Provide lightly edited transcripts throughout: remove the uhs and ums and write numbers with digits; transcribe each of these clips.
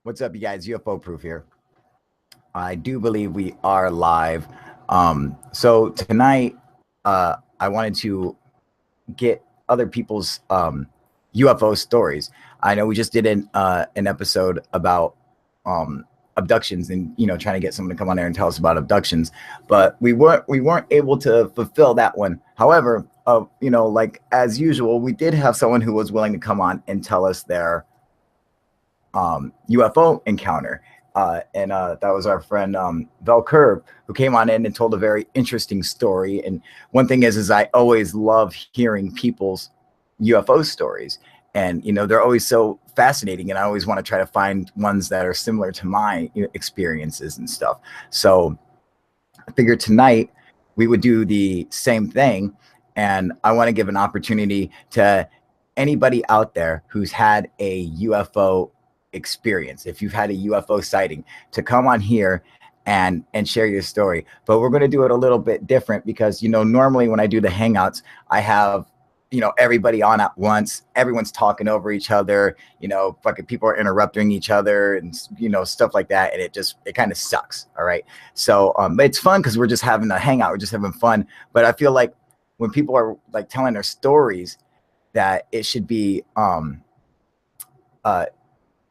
What's up, you guys? UFO Proof here. I do believe we are live. So tonight, I wanted to get other people's UFO stories. I know we just did an episode about abductions, and trying to get someone to come on there and tell us about abductions, but we weren't able to fulfill that one. However, like as usual, we did have someone who was willing to come on and tell us their UFO encounter. And that was our friend Curb, who came on in and told a very interesting story. And one thing is I always love hearing people's UFO stories. And, they're always so fascinating. And I always want to try to find ones that are similar to my experiences and stuff. So I figured tonight we would do the same thing. And I want to give an opportunity to anybody out there who's had a UFO experience, if you've had a UFO sighting, to come on here and share your story. But we're going to do it a little bit different because normally when I do the hangouts, I have everybody on at once. Everyone's talking over each other, fucking people are interrupting each other and stuff like that, and it kind of sucks. All right, so it's fun because we're just having a hangout, we're just having fun. But I feel like when people are like telling their stories, that it should be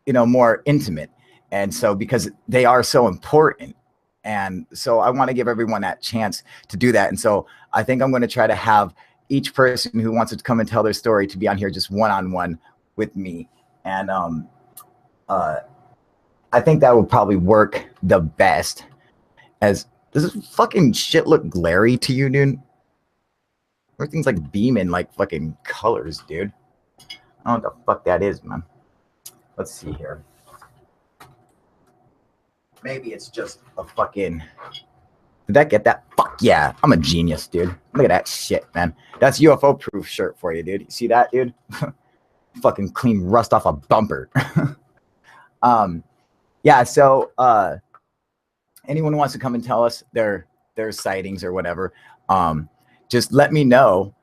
more intimate. And so because they are so important, and so I want to give everyone that chance to do that. And so I think I'm going to try to have each person who wants to come and tell their story to be on here just one-on-one with me. And I think that will probably work the best. As does this fucking shit look glary to you, dude? Everything's like beaming like fucking colors, dude. I don't know what the fuck that is, man. Let's see here. Maybe it's just a fucking... Did that get that? Fuck yeah. I'm a genius, dude. Look at that shit, man. That's UFO Proof shirt for you, dude. You see that, dude? Fucking clean rust off a bumper. Yeah, so anyone who wants to come and tell us their sightings or whatever, just let me know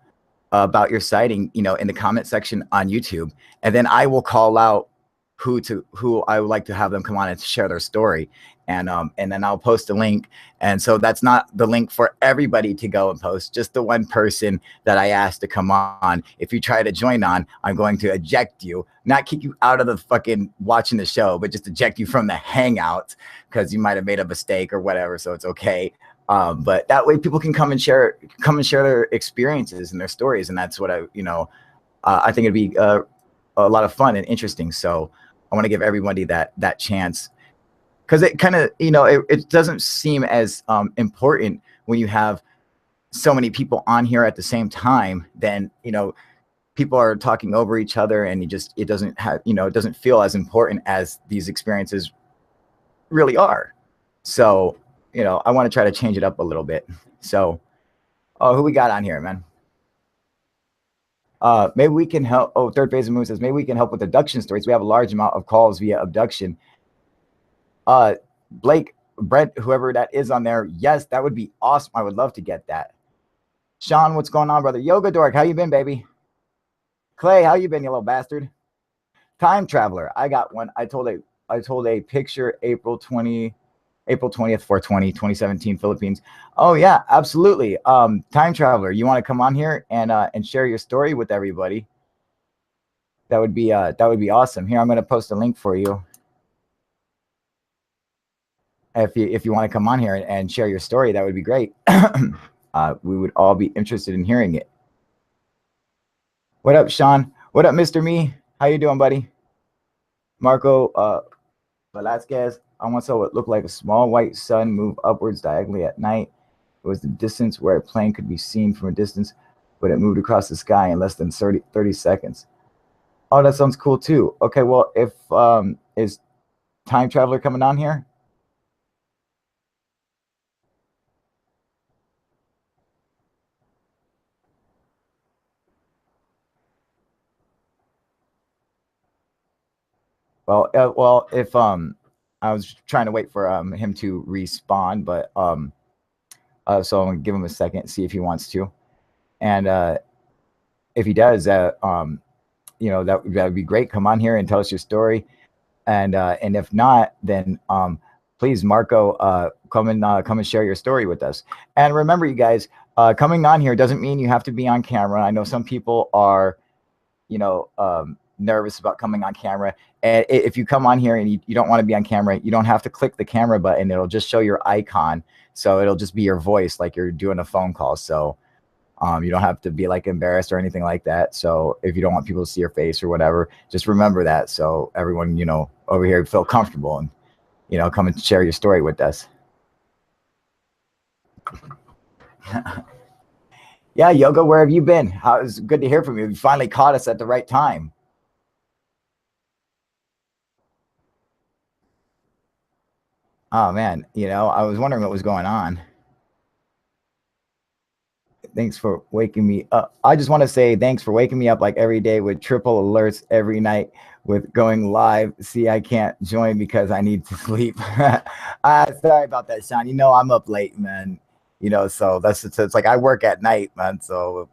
about your sighting, in the comment section on YouTube. And then I will call out who I would like to have them come on and share their story, and then I'll post a link. And so that's not the link for everybody to go and post, just the one person that I asked to come on. If you try to join on, I'm going to eject you, not kick you out of the fucking watching the show, but just eject you from the hangout because you might have made a mistake or whatever. So it's okay. But that way people can come and share their experiences and their stories, and that's what I think it'd be a lot of fun and interesting. So I want to give everybody that chance, because it kind of, it doesn't seem as important when you have so many people on here at the same time. Then, people are talking over each other, and it doesn't feel as important as these experiences really are. So, I want to try to change it up a little bit. So, who we got on here, man? Maybe we can help. Oh, Third Phase of Moon says, maybe we can help with abduction stories. We have a large amount of calls via abduction. Blake, Brent, whoever that is on there, yes, that would be awesome. I would love to get that. Sean, what's going on, brother? Yoga Dork, how you been, baby? Clay, how you been, you little bastard? Time Traveler, I got one. I told a picture April 20th, 4/20, 2017, Philippines. Oh yeah, absolutely. Time Traveler, you want to come on here and share your story with everybody? That would be awesome. Here, I'm going to post a link for you. If you want to come on here and share your story, that would be great. We would all be interested in hearing it. What up, Sean? What up, Mr. Me? How you doing, buddy? Marco Velasquez. I once saw what looked like a small white sun move upwards diagonally at night. It was the distance where a plane could be seen from a distance, but it moved across the sky in less than 30 seconds. Oh, that sounds cool too. Okay, well, if is Time Traveler coming on here? Well, if I was trying to wait for him to respawn, but so I'm gonna give him a second, see if he wants to, and if he does, that would be great. Come on here and tell us your story. And if not, then please, Marco, come and share your story with us. And remember, you guys, coming on here doesn't mean you have to be on camera. I know some people are, nervous about coming on camera. And if you come on here and you don't want to be on camera, you don't have to click the camera button. It'll just show your icon. So it'll just be your voice, like you're doing a phone call. So you don't have to be like embarrassed or anything like that. So if you don't want people to see your face or whatever, just remember that. So everyone, over here feel comfortable and, come and share your story with us. Yeah, Yoga, where have you been? It's good to hear from you. You finally caught us at the right time. Oh man, I was wondering what was going on. Thanks for waking me up. I just want to say thanks for waking me up like every day with triple alerts every night with going live. See, I can't join because I need to sleep. Sorry about that, Sean. I'm up late, man. So it's like I work at night, man. So,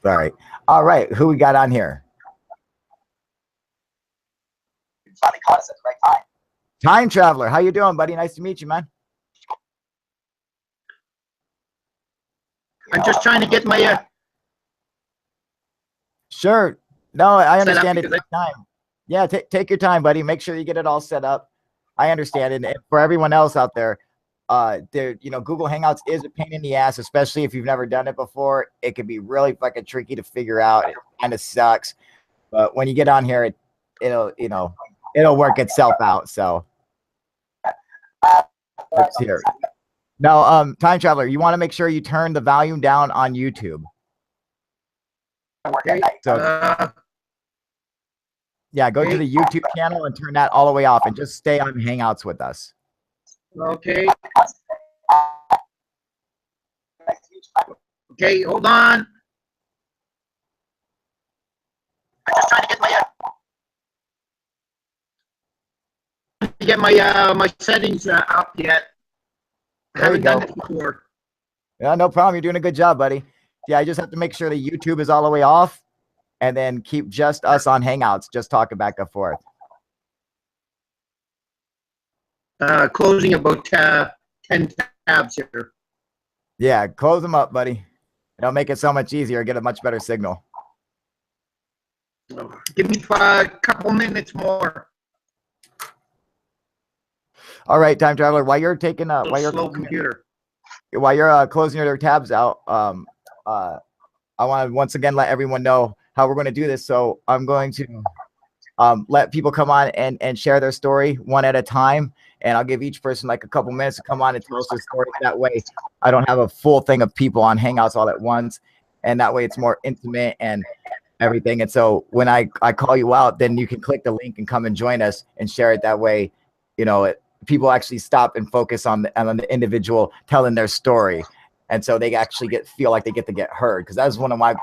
sorry. All right, who we got on here? Finally caught us at the right time. Time Traveler, how you doing, buddy? Nice to meet you, man. I'm just trying to get my Sure. No, I understand it. Time. Yeah, take your time, buddy. Make sure you get it all set up. I understand it. And for everyone else out there, Google Hangouts is a pain in the ass, especially if you've never done it before. It can be really fucking tricky to figure out. It kind of sucks. But when you get on here, it'll work itself out. So let's hear it. Now, Time Traveler, you want to make sure you turn the volume down on YouTube. Okay. So, yeah, go to the YouTube channel and turn that all the way off and just stay on Hangouts with us. Okay. Okay, hold on. I'm just trying to get my settings up yet. I haven't done it before. Yeah, no problem. You're doing a good job, buddy. Yeah, I just have to make sure the YouTube is all the way off and then keep just us on Hangouts, just talking back and forth. Closing about 10 tabs here. Yeah, close them up, buddy. It'll make it so much easier, get a much better signal. Give me a couple minutes more. All right, Time Traveler, while you're taking while you're closing your tabs out, I want to once again let everyone know how we're going to do this. So I'm going to let people come on and share their story one at a time, and I'll give each person like a couple minutes to come on and tell us their story. That way, I don't have a full thing of people on Hangouts all at once, and that way it's more intimate and everything. And so when I call you out, then you can click the link and come and join us and share it. That way, people actually stop and focus on the individual telling their story, and so they actually feel like they get to get heard. Because that was one of my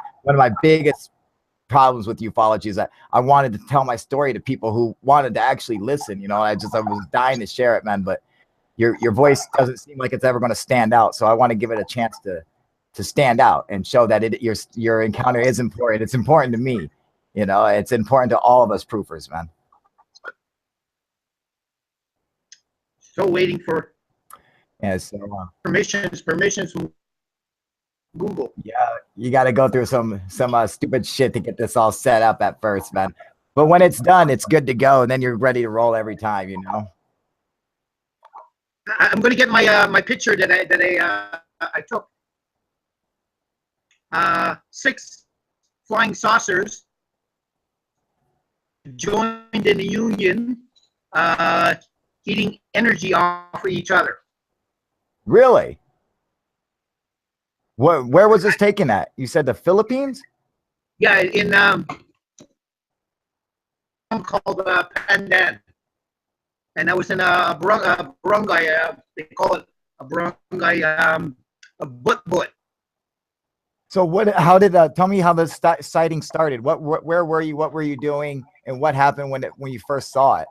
biggest problems with ufology, is that I wanted to tell my story to people who wanted to actually listen. I was dying to share it, man. But your voice doesn't seem like it's ever going to stand out. So I want to give it a chance to stand out and show that your encounter is important. It's important to me. It's important to all of us proofers, man. Still waiting for permissions from Google. Yeah, you got to go through some stupid shit to get this all set up at first, man. But when it's done, it's good to go, and then you're ready to roll every time. I'm going to get my picture that I took. 6 flying saucers joined in a union, eating energy off of each other. Really? Where was this taken at? You said the Philippines? Yeah, in called Pandan, and I was in a barangay. They call it a barangay, a but. So how did tell me how the sighting started? Where were you? What were you doing? And what happened when you first saw it?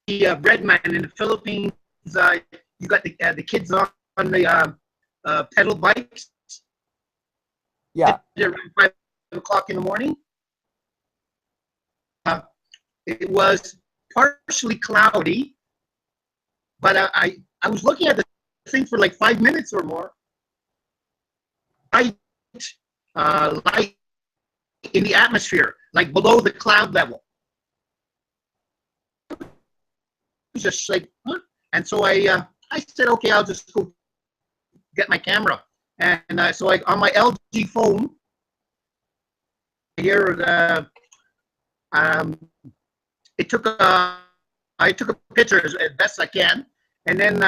The bread man in the Philippines. You got the kids on the pedal bikes. Yeah. Around 5 o'clock in the morning. it was partially cloudy, but I was looking at the thing for like 5 minutes or more. Light in the atmosphere, like below the cloud level. It was just like, huh? And so I said, okay, I'll just go get my camera. And so on my LG phone, here I took a picture as best I can, and then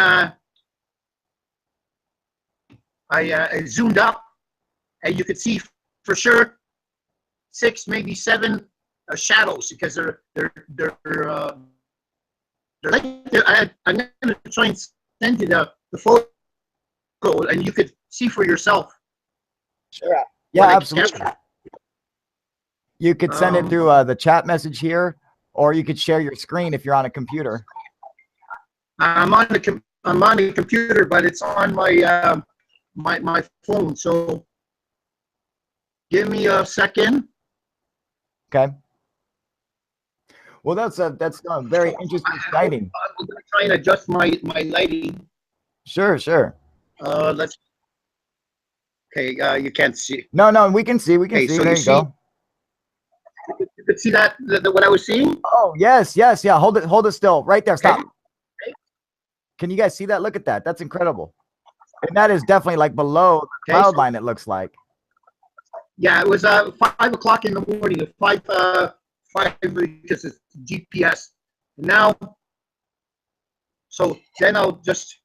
I zoomed up, and you could see for sure 6, maybe 7 shadows, because I'm going to try and send you the photo, and you could see for yourself. Sure. Yeah, absolutely. You could send it through the chat message here, or you could share your screen if you're on a computer. I'm on the computer, but it's on my my phone. So give me a second. Okay. Well, that's very interesting sighting. I'm going to try and adjust my lighting. Sure, sure. Let's. Okay, you can't see. No, we can see. We can see. So there you go. You could see that what I was seeing. Oh yes, yeah. Hold it still, right there. Stop. Okay. Can you guys see that? Look at that. That's incredible. And that is definitely like below the cloud line. It looks like. Yeah, it was 5 o'clock in the morning. 5 because it's GPS. Now, so then I'll just.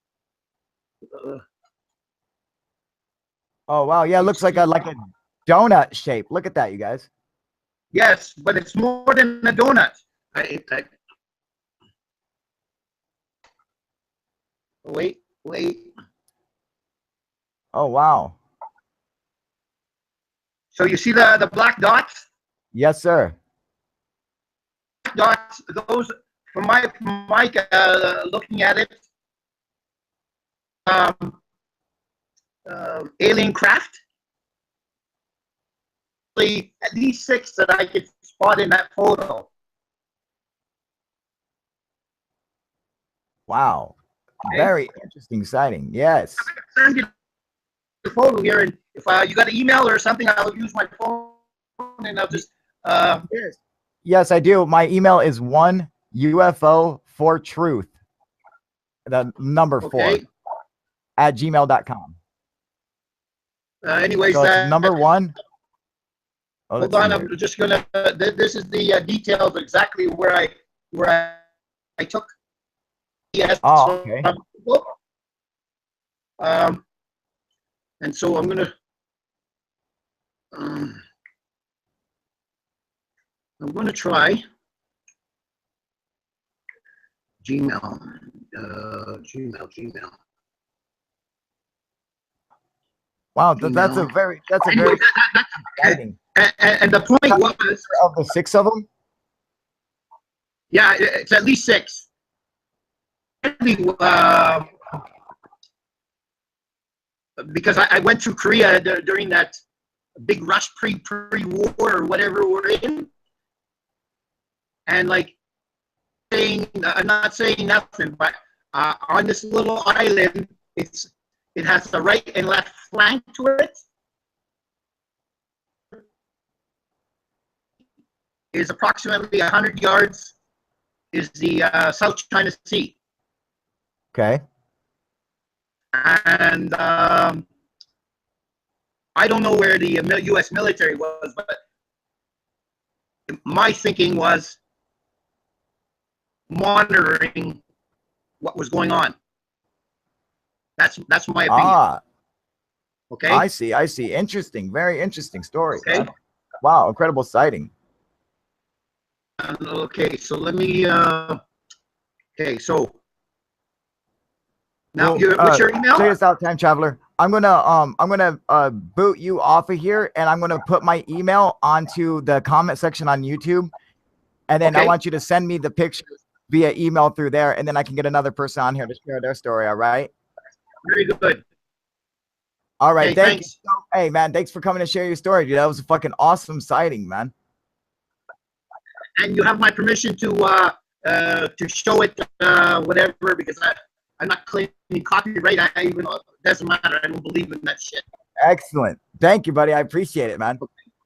Oh wow, yeah, it looks like a donut shape. Look at that, you guys. Yes, but it's more than a donut. Wait. Oh wow. So you see the black dots? Yes, sir. Dots. Those from my looking at it. Alien craft. At least 6 that I could spot in that photo. Wow. Okay. Very interesting sighting. Yes. I'll send you the photo here, and if you got an email or something, I'll use my phone and I'll just. Yes, I do. My email is 1 UFO for truth. The number 4 at gmail.com. Anyways, so it's number 1. Oh, hold on, I'm just gonna. This is the details exactly where I took. Yes. Oh, okay. And so I'm gonna. I'm gonna try Gmail. Gmail. Wow, that's a very exciting. And the point was of the 6 of them. Yeah, it's at least 6. Because I went through Korea during that big rush pre-war or whatever we're in, and like I'm not saying nothing, but on this little island, it has the right and left flank to it. Is approximately 100 yards is the South China Sea. Okay. And I don't know where the U.S. military was, but my thinking was monitoring what was going on. That's my opinion. Okay. I see. Interesting. Very interesting story. Okay. Man. Wow, incredible sighting. Okay, so let me. Okay, so now what's your email? Check this out, time traveler. I'm gonna boot you off of here, and I'm gonna put my email onto the comment section on YouTube, and then I want you to send me the pictures via email through there, and then I can get another person on here to share their story. All right. Very good. All right. Thanks. Hey man, thanks for coming to share your story, dude. That was a fucking awesome sighting, man. and you have my permission to show it, whatever, because I'm not claiming copyright. I even doesn't matter. I don't believe in that shit. Excellent. Thank you, buddy. I appreciate it, man.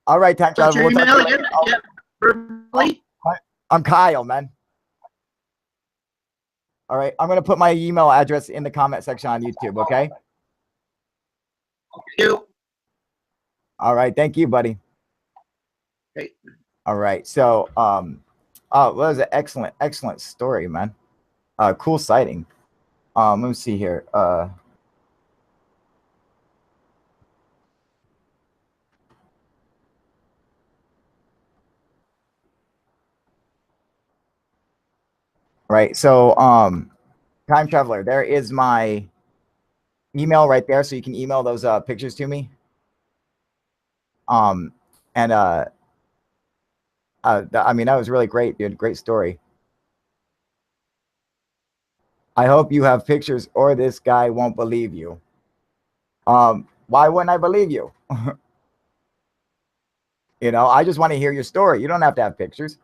All right, time What's travel. your email again? Yeah, verbally. I'm Kyle, man. All right, I'm gonna put my email address in the comment section on YouTube. Okay. Thank you. All right. Thank you, buddy. Okay. All right. So, oh, that was an excellent story, man. Cool sighting. Let me see here. Right. So, time traveler, there is my email right there, so you can email those pictures to me. And I mean, that was really great, dude. Great story. I hope you have pictures, or this guy won't believe you. Why wouldn't I believe you? You know, I just want to hear your story. You don't have to have pictures.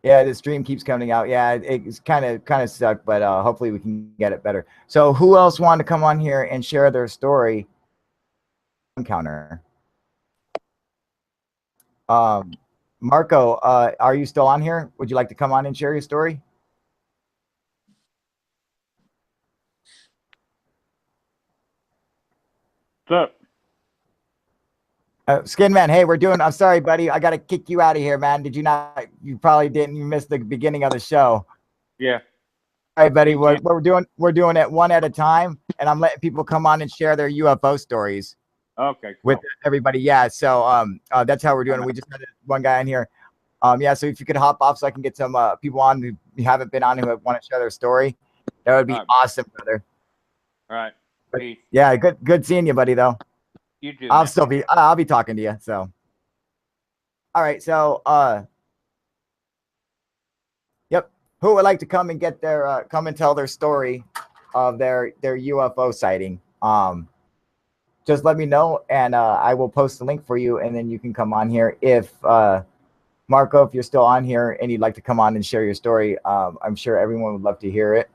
Yeah, the stream keeps coming out. Yeah, it's kind of stuck, but hopefully we can get it better. So who else wanted to come on here and share their story encounter? Marco, are you still on here? Would you like to come on and share your story? What's up? Skin Man, hey, I'm sorry, buddy. I got to kick you out of here, man. Did you not? You probably didn't. You missed the beginning of the show. Yeah. All right, buddy. We're doing it one at a time, and I'm letting people come on and share their UFO stories. Okay. Cool. With everybody. Yeah. So that's how we're doing it. We just had one guy in here. Yeah. So if you could hop off so I can get some people on who haven't been on who want to share their story, that would be awesome, brother. All right. Peace. Yeah. Good seeing you, buddy. Though. You too. I'll be talking to you. So. All right. So yep. Who would like to come and get their come and tell their story of their UFO sighting? Just let me know, and I will post the link for you, and then you can come on here. If Marco, if you're still on here and you'd like to come on and share your story, I'm sure everyone would love to hear it.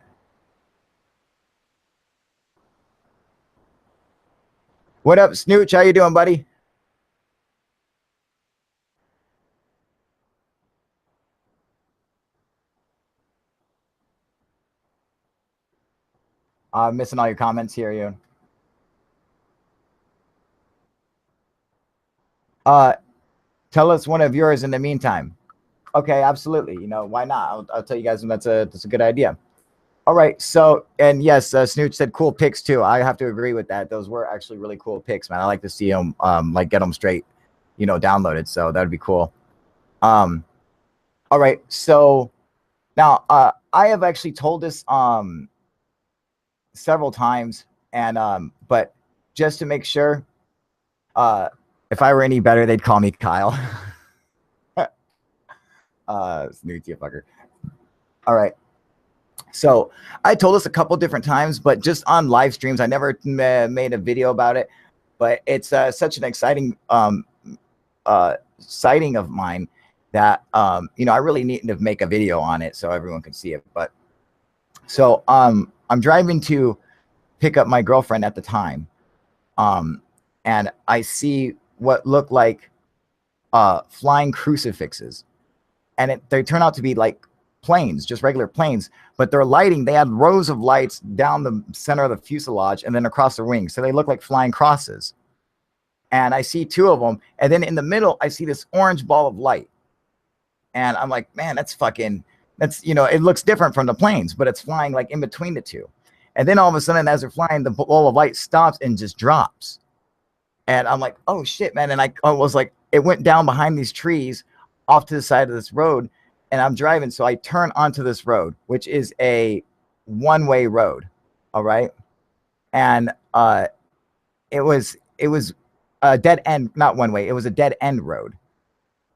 What up, Snooch? How you doing, buddy? I'm missing all your comments here, you. Tell us one of yours in the meantime. Okay, absolutely. You know, why not? I'll tell you guys when that's a good idea. All right. So, and yes, Snooch said cool pics too. I have to agree with that. Those were actually really cool pics, man. I like to see them, like get them straight, you know, downloaded. So that would be cool. All right. So now, I have actually told this, several times, and, but just to make sure, if I were any better, they'd call me Kyle. Snooty fucker. All right. So I told this a couple different times, but just on live streams, I never made a video about it. But it's such an exciting sighting of mine that you know, I really need to make a video on it so everyone can see it. But so I'm driving to pick up my girlfriend at the time, and I see what looked like flying crucifixes, and they turn out to be like planes, just regular planes, but their lighting, they had rows of lights down the center of the fuselage and then across the wings, so they look like flying crosses. And I see two of them, and then in the middle I see this orange ball of light, and I'm like, man, that's, you know, it looks different from the planes, but it's flying like in between the two. And then all of a sudden, as they're flying, the ball of light stops and just drops. And I'm like, oh shit, man. And I was like, it went down behind these trees off to the side of this road, and I'm driving. So I turn onto this road, which is a one-way road. All right. And it was a dead end, not one way. It was a dead end road.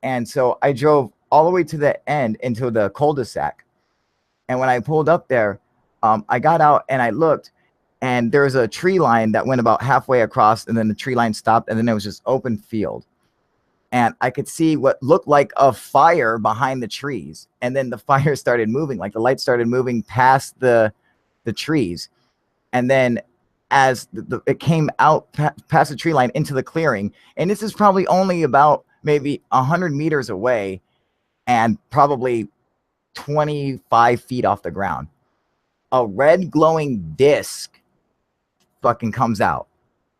And so I drove all the way to the end into the cul-de-sac. And when I pulled up there, I got out and I looked, and there was a tree line that went about halfway across, and then the tree line stopped, and then there was just open field. And I could see what looked like a fire behind the trees. And then the fire started moving, like the light started moving past the trees. And then as it came out past the tree line into the clearing, and this is probably only about maybe 100 meters away and probably 25 feet off the ground, a red glowing disc fucking comes out.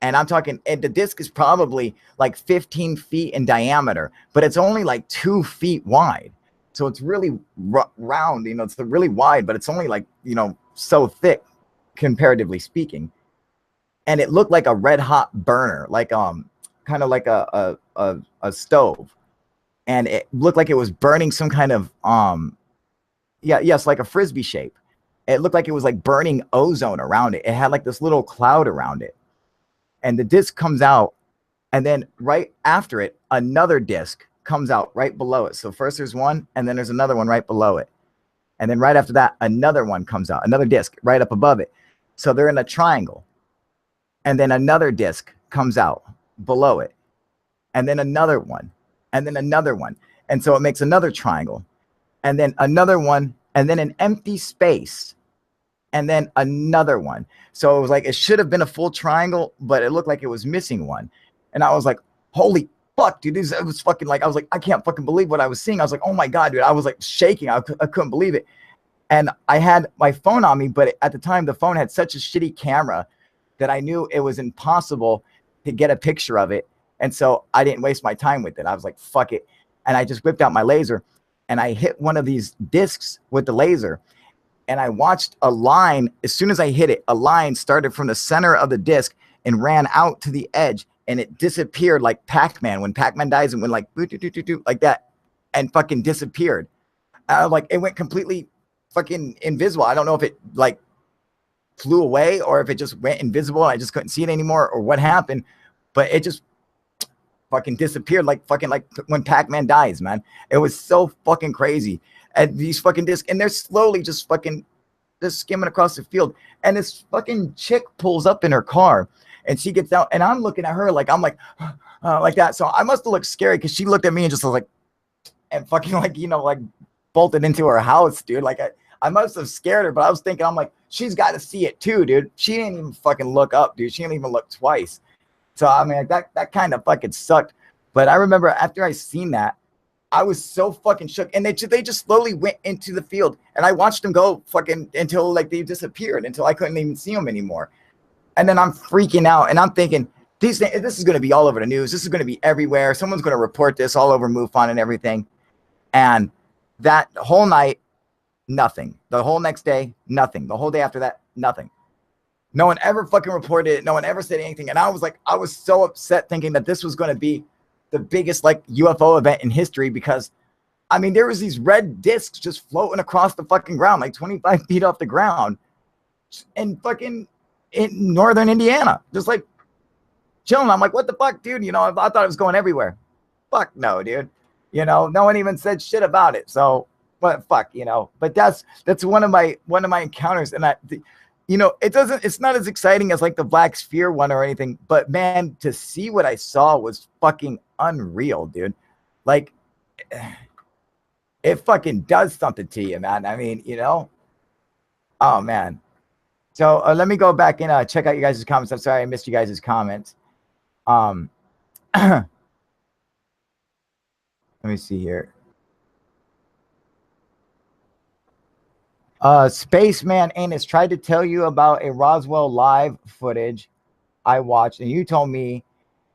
And I'm talking, and the disc is probably like 15 feet in diameter, but it's only like 2 feet wide. So it's really round, you know, it's really wide, but it's only like, you know, so thick, comparatively speaking. And it looked like a red hot burner, like kind of like a stove. And it looked like it was burning some kind of like a frisbee shape. It looked like it was like burning ozone around it. It had like this little cloud around it. And the disc comes out, and then right after it, another disc comes out right below it. So first there's one, and then there's another one right below it. And then right after that, another one comes out, another disc right up above it. So they're in a triangle. And then another disc comes out below it. And then another one, and then another one. And so it makes another triangle, and then another one, and then an empty space, and then another one. So it was like, it should have been a full triangle, but it looked like it was missing one. And I was like, holy fuck, dude, it was fucking like, I was like, I can't fucking believe what I was seeing. I was like, oh my God, dude. I was like shaking. I couldn't believe it. And I had my phone on me, but at the time the phone had such a shitty camera that I knew it was impossible to get a picture of it. And so I didn't waste my time with it. I was like, fuck it. And I just whipped out my laser and I hit one of these discs with the laser. And I watched a line. As soon as I hit it, a line started from the center of the disc and ran out to the edge, and it disappeared like Pac-Man. When Pac-Man dies, and went like like that, and fucking disappeared. Like it went completely fucking invisible. I don't know if it like flew away or if it just went invisible and I just couldn't see it anymore or what happened, but it just fucking disappeared like when Pac-Man dies, man. It was so fucking crazy. And these fucking discs, and they're slowly just fucking just skimming across the field. And this fucking chick pulls up in her car, and she gets out, and I'm looking at her like I'm like that. So I must have looked scary because she looked at me and just was like, and fucking like, you know, like bolted into her house, dude. Like I must have scared her, but I was thinking, I'm like, she's got to see it too, dude. She didn't even fucking look up, dude. She didn't even look twice. So I mean, like, that kind of fucking sucked. But I remember after I seen that, I was so fucking shook, and they just slowly went into the field, and I watched them go fucking until like they disappeared, until I couldn't even see them anymore. And then I'm freaking out, and I'm thinking, this is going to be all over the news. This is going to be everywhere. Someone's going to report this all over MUFON and everything. And that whole night, nothing. The whole next day, nothing. The whole day after that, nothing. No one ever fucking reported it. No one ever said anything. And I was so upset thinking that this was going to be the biggest like UFO event in history, because I mean, there was these red discs just floating across the fucking ground, like 25 feet off the ground, and fucking in northern Indiana, just like chilling. I'm like, what the fuck, dude? You know, I thought it was going everywhere. Fuck no, dude. You know, no one even said shit about it. So what, fuck, you know. But that's one of my encounters, and you know, it's not as exciting as like the Black Sphere one or anything, but man, to see what I saw was fucking unreal, dude. Like, it fucking does something to you, man. I mean, you know, oh man. So let me go back and check out you guys' comments. I'm sorry I missed you guys' comments. Let me see here. Spaceman Anus tried to tell you about a Roswell live footage I watched, and you told me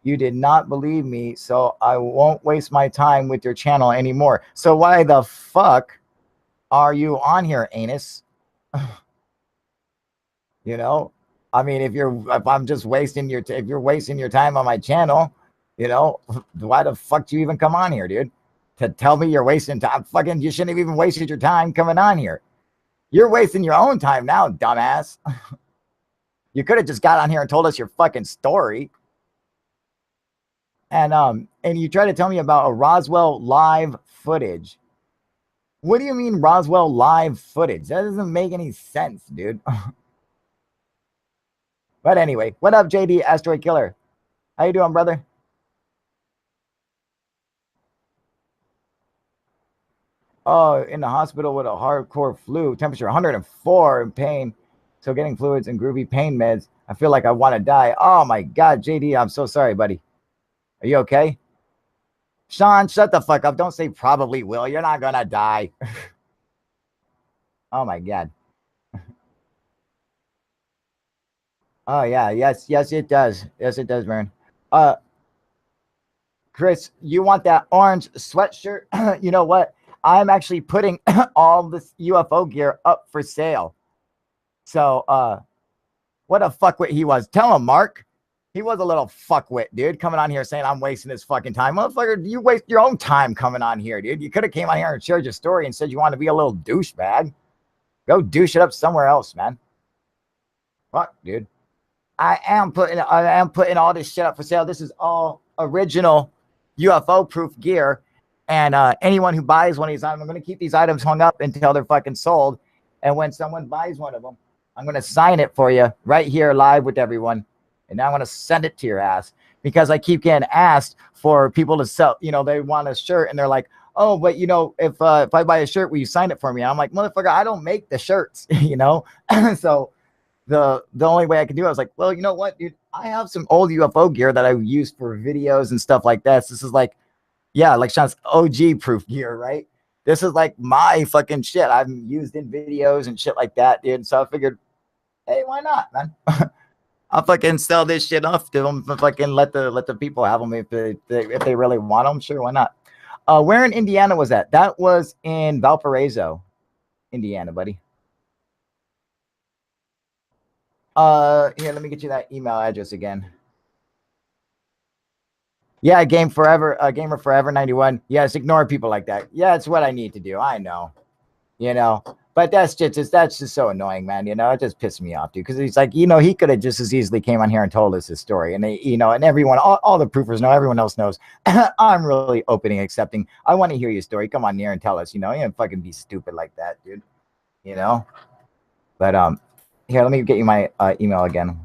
you did not believe me, so I won't waste my time with your channel anymore. So why the fuck are you on here, Anus? You know, I mean, if I'm just wasting if you're wasting your time on my channel, you know, why the fuck do you even come on here, dude? To tell me you're wasting time? Fucking, you shouldn't have even wasted your time coming on here. You're wasting your own time now, dumbass. You could have just got on here and told us your fucking story. And you try to tell me about a Roswell live footage. What do you mean Roswell live footage? That doesn't make any sense, dude. But anyway, what up, JD Asteroid Killer? How you doing, brother? Oh, in the hospital with a hardcore flu, temperature 104, in pain. So getting fluids and groovy pain meds. I feel like I want to die. Oh my God, JD, I'm so sorry, buddy. Are you okay? Sean, shut the fuck up. Don't say probably will. You're not gonna die. Oh my God. Oh yeah, yes, it does. Yes, it does, man. Chris, you want that orange sweatshirt? You know what? I'm actually putting all this UFO gear up for sale. So, what a fuckwit he was. Tell him, Mark. He was a little fuckwit, dude, coming on here saying I'm wasting his fucking time. Motherfucker, you waste your own time coming on here, dude. You could have came on here and shared your story and said you want to be a little douchebag. Go douche it up somewhere else, man. Fuck, dude. I am putting all this shit up for sale. This is all original UFO proof gear. And anyone who buys one of these items, I'm going to keep these items hung up until they're fucking sold. And when someone buys one of them, I'm going to sign it for you right here live with everyone. And now I'm going to send it to your ass because I keep getting asked for people to sell, you know, they want a shirt and they're like, oh, but you know, if I buy a shirt, will you sign it for me? And I'm like, motherfucker, I don't make the shirts, you know? So the only way I can do it, I was like, well, you know what, dude, I have some old UFO gear that I've used for videos and stuff like this. This is like, yeah, like Sean's OG proof gear, right? This is like my fucking shit I've used in videos and shit like that, dude. So I figured, hey, why not, man? I'll fucking sell this shit off to them. Fucking let the people have them if they really want them. Sure, why not? Where in Indiana was that? That was in Valparaiso, Indiana, buddy. Here, let me get you that email address again. Yeah, Gamer Forever 91. Yes, ignore people like that. Yeah, it's what I need to do. I know, you know, but that's just so annoying, man. You know, it just pisses me off, dude. Because he's like, you know, he could have just as easily came on here and told us his story, and they, you know, and everyone, all the proofers know, everyone else knows. I'm really open and accepting. I want to hear your story. Come on here and tell us. You know, you don't fucking be stupid like that, dude. You know, but here, let me get you my email again.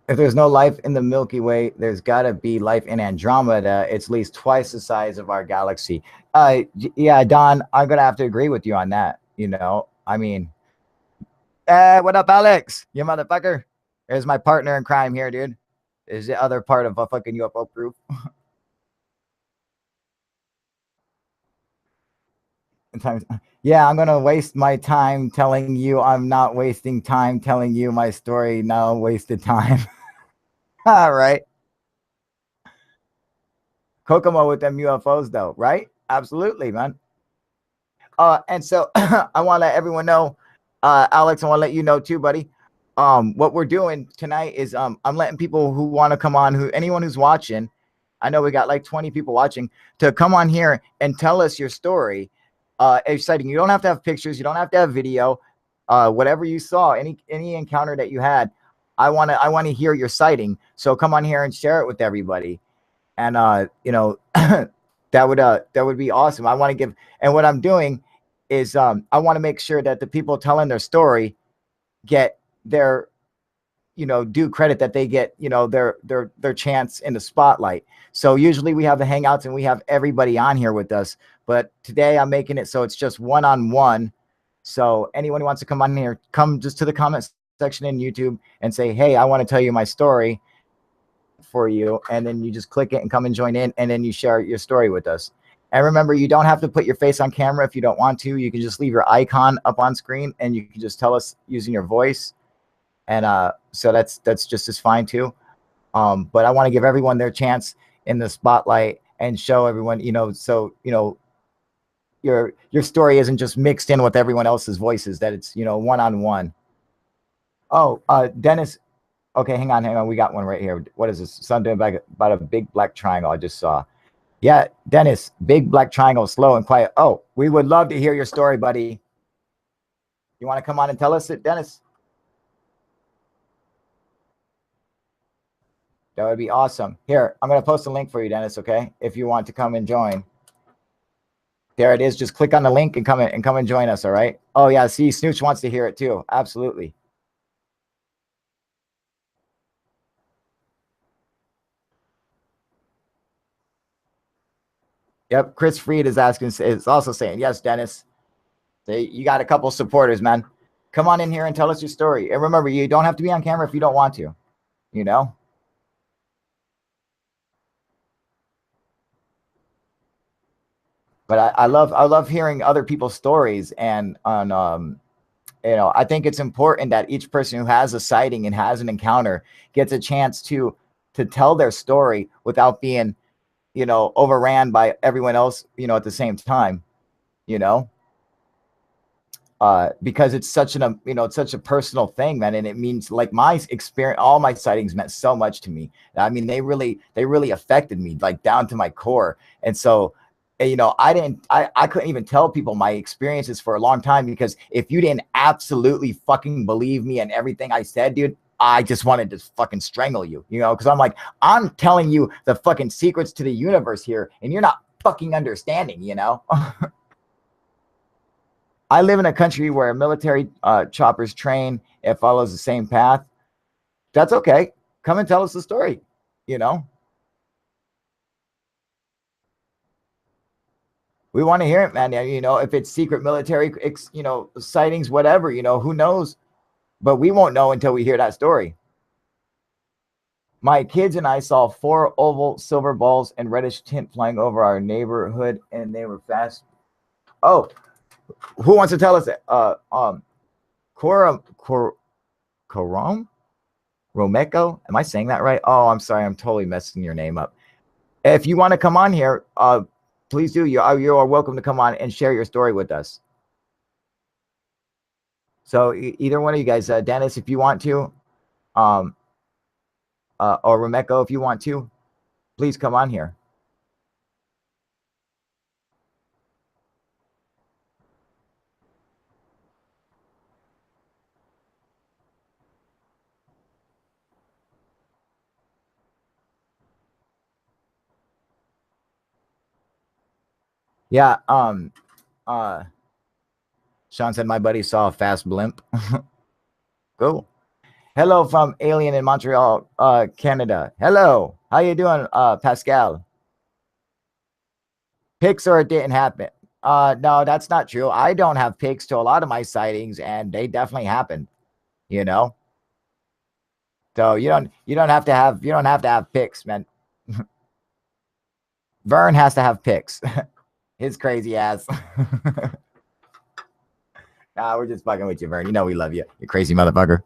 If there's no life in the Milky Way, there's got to be life in Andromeda. It's at least twice the size of our galaxy. Yeah, Don, I'm going to have to agree with you on that. You know, I mean, what up, Alex? You motherfucker. There's my partner in crime here, dude. Is the other part of a fucking UFO proof. Yeah, I'm going to waste my time telling you I'm not wasting time telling you my story. No wasted time. All right. Kokomo with them UFOs, though, right? Absolutely, man. And so I want to let everyone know, Alex, I want to let you know too, buddy. What we're doing tonight is I'm letting people who want to come on, anyone who's watching, I know we got like 20 people watching, to come on here and tell us your story. Exciting. You don't have to have pictures, you don't have to have video. Whatever you saw, any encounter that you had, I want to hear your sighting. So come on here and share it with everybody. And you know, that would be awesome. I want to give, and what I'm doing is I want to make sure that the people telling their story get their, you know, due credit, that they get, you know, their chance in the spotlight. So usually we have the hangouts and we have everybody on here with us, but today I'm making it so it's just one-on-one. So anyone who wants to come on here, come just to the comment section in YouTube and say, hey, I want to tell you my story for you, and then you just click it and come and join in, and then you share your story with us. And remember, you don't have to put your face on camera if you don't want to. You can just leave your icon up on screen and you can just tell us using your voice. And so that's just as fine too. But I want to give everyone their chance in the spotlight and show everyone, you know, so, you know, your story isn't just mixed in with everyone else's voices, that it's, you know, one-on-one. Oh, Dennis. Okay, hang on. We got one right here. What is this? Something about a big black triangle I just saw. Yeah, Dennis, big black triangle, slow and quiet. Oh, we would love to hear your story, buddy. You want to come on and tell us it, Dennis? That would be awesome. Here, I'm gonna post a link for you, Dennis. Okay, if you want to come and join. There it is. Just click on the link and come and join us. All right. Oh yeah. See, Snooch wants to hear it too. Absolutely. Yep. Chris Freed is also saying, yes, Dennis. You got a couple supporters, man. Come on in here and tell us your story. And remember, you don't have to be on camera if you don't want to, you know? But I love hearing other people's stories, and you know, I think it's important that each person who has a sighting and has an encounter gets a chance to tell their story without being, you know, overran by everyone else, you know, at the same time, you know, because it's such you know, it's such a personal thing, man. And it means, like, my experience, all my sightings meant so much to me. I mean, they really affected me, like, down to my core. And so, you know, I couldn't even tell people my experiences for a long time, because if you didn't absolutely fucking believe me and everything I said, dude, I just wanted to fucking strangle you, you know, because I'm like, I'm telling you the fucking secrets to the universe here, and you're not fucking understanding, you know. I live in a country where military choppers train. It follows the same path. That's okay. Come and tell us the story, you know. We want to hear it, man. You know, if it's secret military, you know, sightings, whatever, you know, who knows? But we won't know until we hear that story. My kids and I saw 4 oval silver balls and reddish tint flying over our neighborhood, and they were fast. Oh, who wants to tell us it? Coram Romeco? Am I saying that right? Oh, I'm sorry. I'm totally messing your name up. If you want to come on here, please do. You are welcome to come on and share your story with us. So either one of you guys, Dennis, if you want to, or Romeco, if you want to, please come on here. Yeah. Sean said my buddy saw a fast blimp. Cool. Hello from Alien in Montreal, Canada. Hello. How you doing, Pascal? Pics, or it didn't happen? No, that's not true. I don't have pics to a lot of my sightings, and they definitely happened, you know. So you don't have to have pics, man. Vern has to have pics. His crazy ass. Nah, we're just fucking with you, Vern. You know we love you. You crazy motherfucker.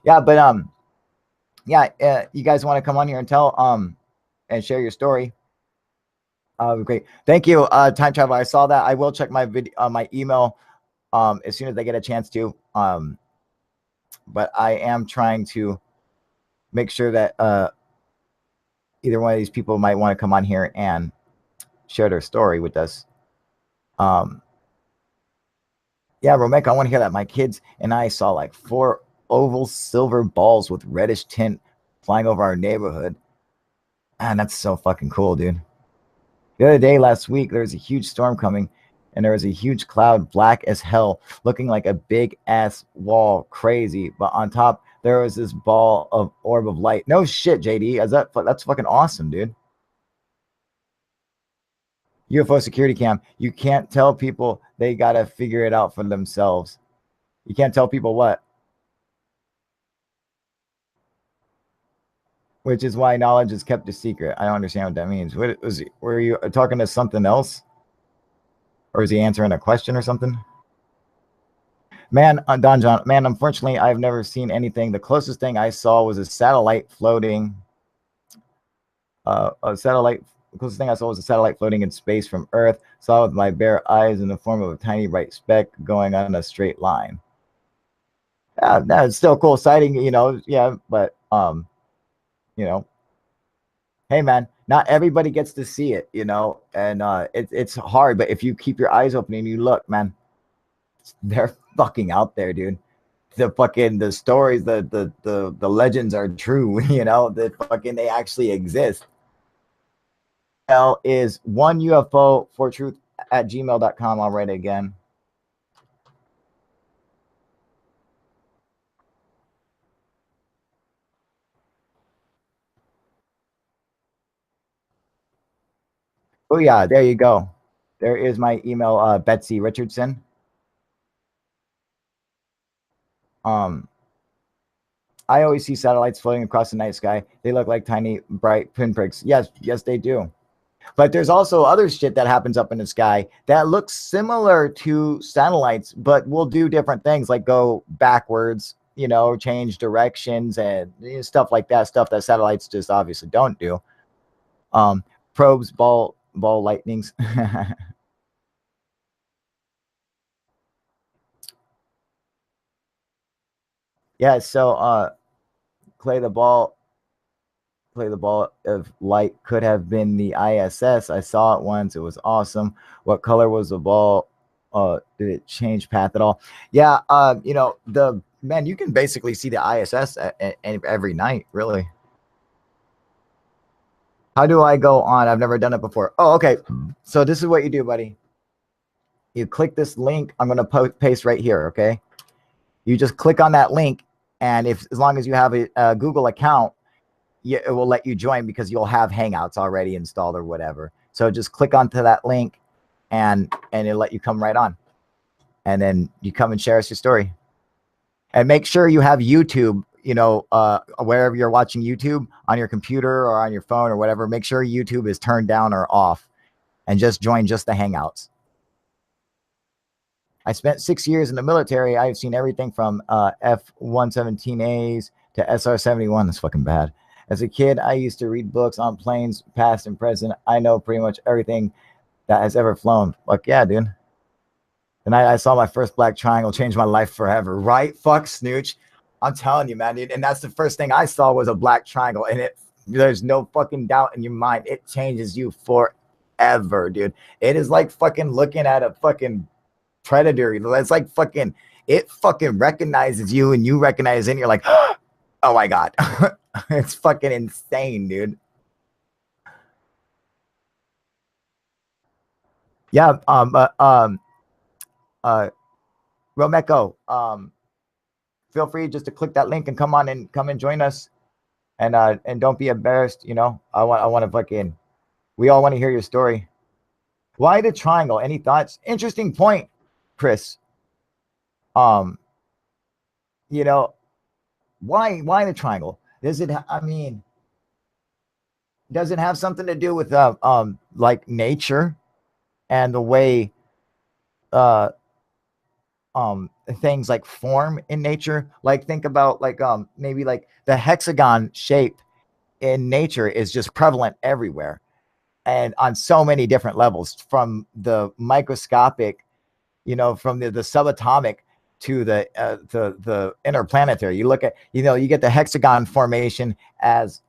Yeah, but yeah, you guys want to come on here and tell and share your story? Great. Thank you, Time Travel. I saw that. I will check my video, my email, as soon as I get a chance to. But I am trying to make sure that either one of these people might want to come on here and share their story with us. Yeah, Romeka, I want to hear that. My kids and I saw like 4 oval silver balls with reddish tint flying over our neighborhood. And that's so fucking cool, dude. The other day, last week, there was a huge storm coming, and there was a huge cloud, black as hell, looking like a big ass wall, crazy. But on top, there was this ball of orb of light. No shit, JD. That's fucking awesome, dude. UFO security cam. You can't tell people, they gotta figure it out for themselves. You can't tell people what? Which is why knowledge is kept a secret. I don't understand what that means. What was? Were you talking to something else, or is he answering a question or something? Man, Don John. Man, unfortunately, I've never seen anything. The closest thing I saw was a satellite floating. The closest thing I saw was a satellite floating in space from Earth. Saw with my bare eyes in the form of a tiny bright speck going on a straight line. Yeah, that's still a cool sighting, you know. Yeah, but you know, hey man, not everybody gets to see it, you know, and it's hard. But if you keep your eyes open and you look, man, they're fucking out there, dude. the stories, the legends are true, you know, that fucking they actually exist. Is one UFO for truth at gmail.com. I'll write it again. Oh yeah, there you go. There is my email, Betsy Richardson. I always see satellites floating across the night sky. They look like tiny, bright pinpricks. Yes, yes, they do. But there's also other shit that happens up in the sky that looks similar to satellites, but will do different things, like go backwards, you know, change directions and stuff like that. Stuff that satellites just obviously don't do. Probes, ball lightnings. Yeah. So, Clay, the ball of light could have been the ISS. I saw it once. It was awesome. What color was the ball? Did it change path at all? Yeah. You know, you can basically see the ISS every night, really. How do I go on? I've never done it before. Oh, okay. So this is what you do, buddy. You click this link. I'm going to paste right here. Okay. You just click on that link. And as long as you have a Google account, it will let you join because you'll have Hangouts already installed or whatever. So just click onto that link and it'll let you come right on. And then you come and share us your story. And make sure you have YouTube, you know, wherever you're watching YouTube, on your computer or on your phone or whatever, make sure YouTube is turned down or off and just join just the Hangouts. I spent 6 years in the military. I've seen everything from F-117As to SR-71. That's fucking bad. As a kid, I used to read books on planes, past and present. I know pretty much everything that has ever flown. Fuck yeah, dude. The night I saw my first black triangle changed my life forever. Right? Fuck Snooch. I'm telling you, man, dude. And that's the first thing I saw was a black triangle. And there's no fucking doubt in your mind. It changes you forever, dude. It is like fucking looking at a fucking predator. It's like fucking, it fucking recognizes you and you recognize it and you're like, oh my God. It's fucking insane, dude. Yeah. Romeko, feel free just to click that link and come and join us, and don't be embarrassed. You know, I want to fucking, we all want to hear your story. Why the triangle? Any thoughts? Interesting point, Chris. You know, why the triangle? Does it? I mean, does it have something to do with like nature and the way things like form in nature? Like think about like maybe like the hexagon shape in nature is just prevalent everywhere and on so many different levels, from the microscopic, you know, from the subatomic to the interplanetary. You look at, you know, you get the hexagon formation as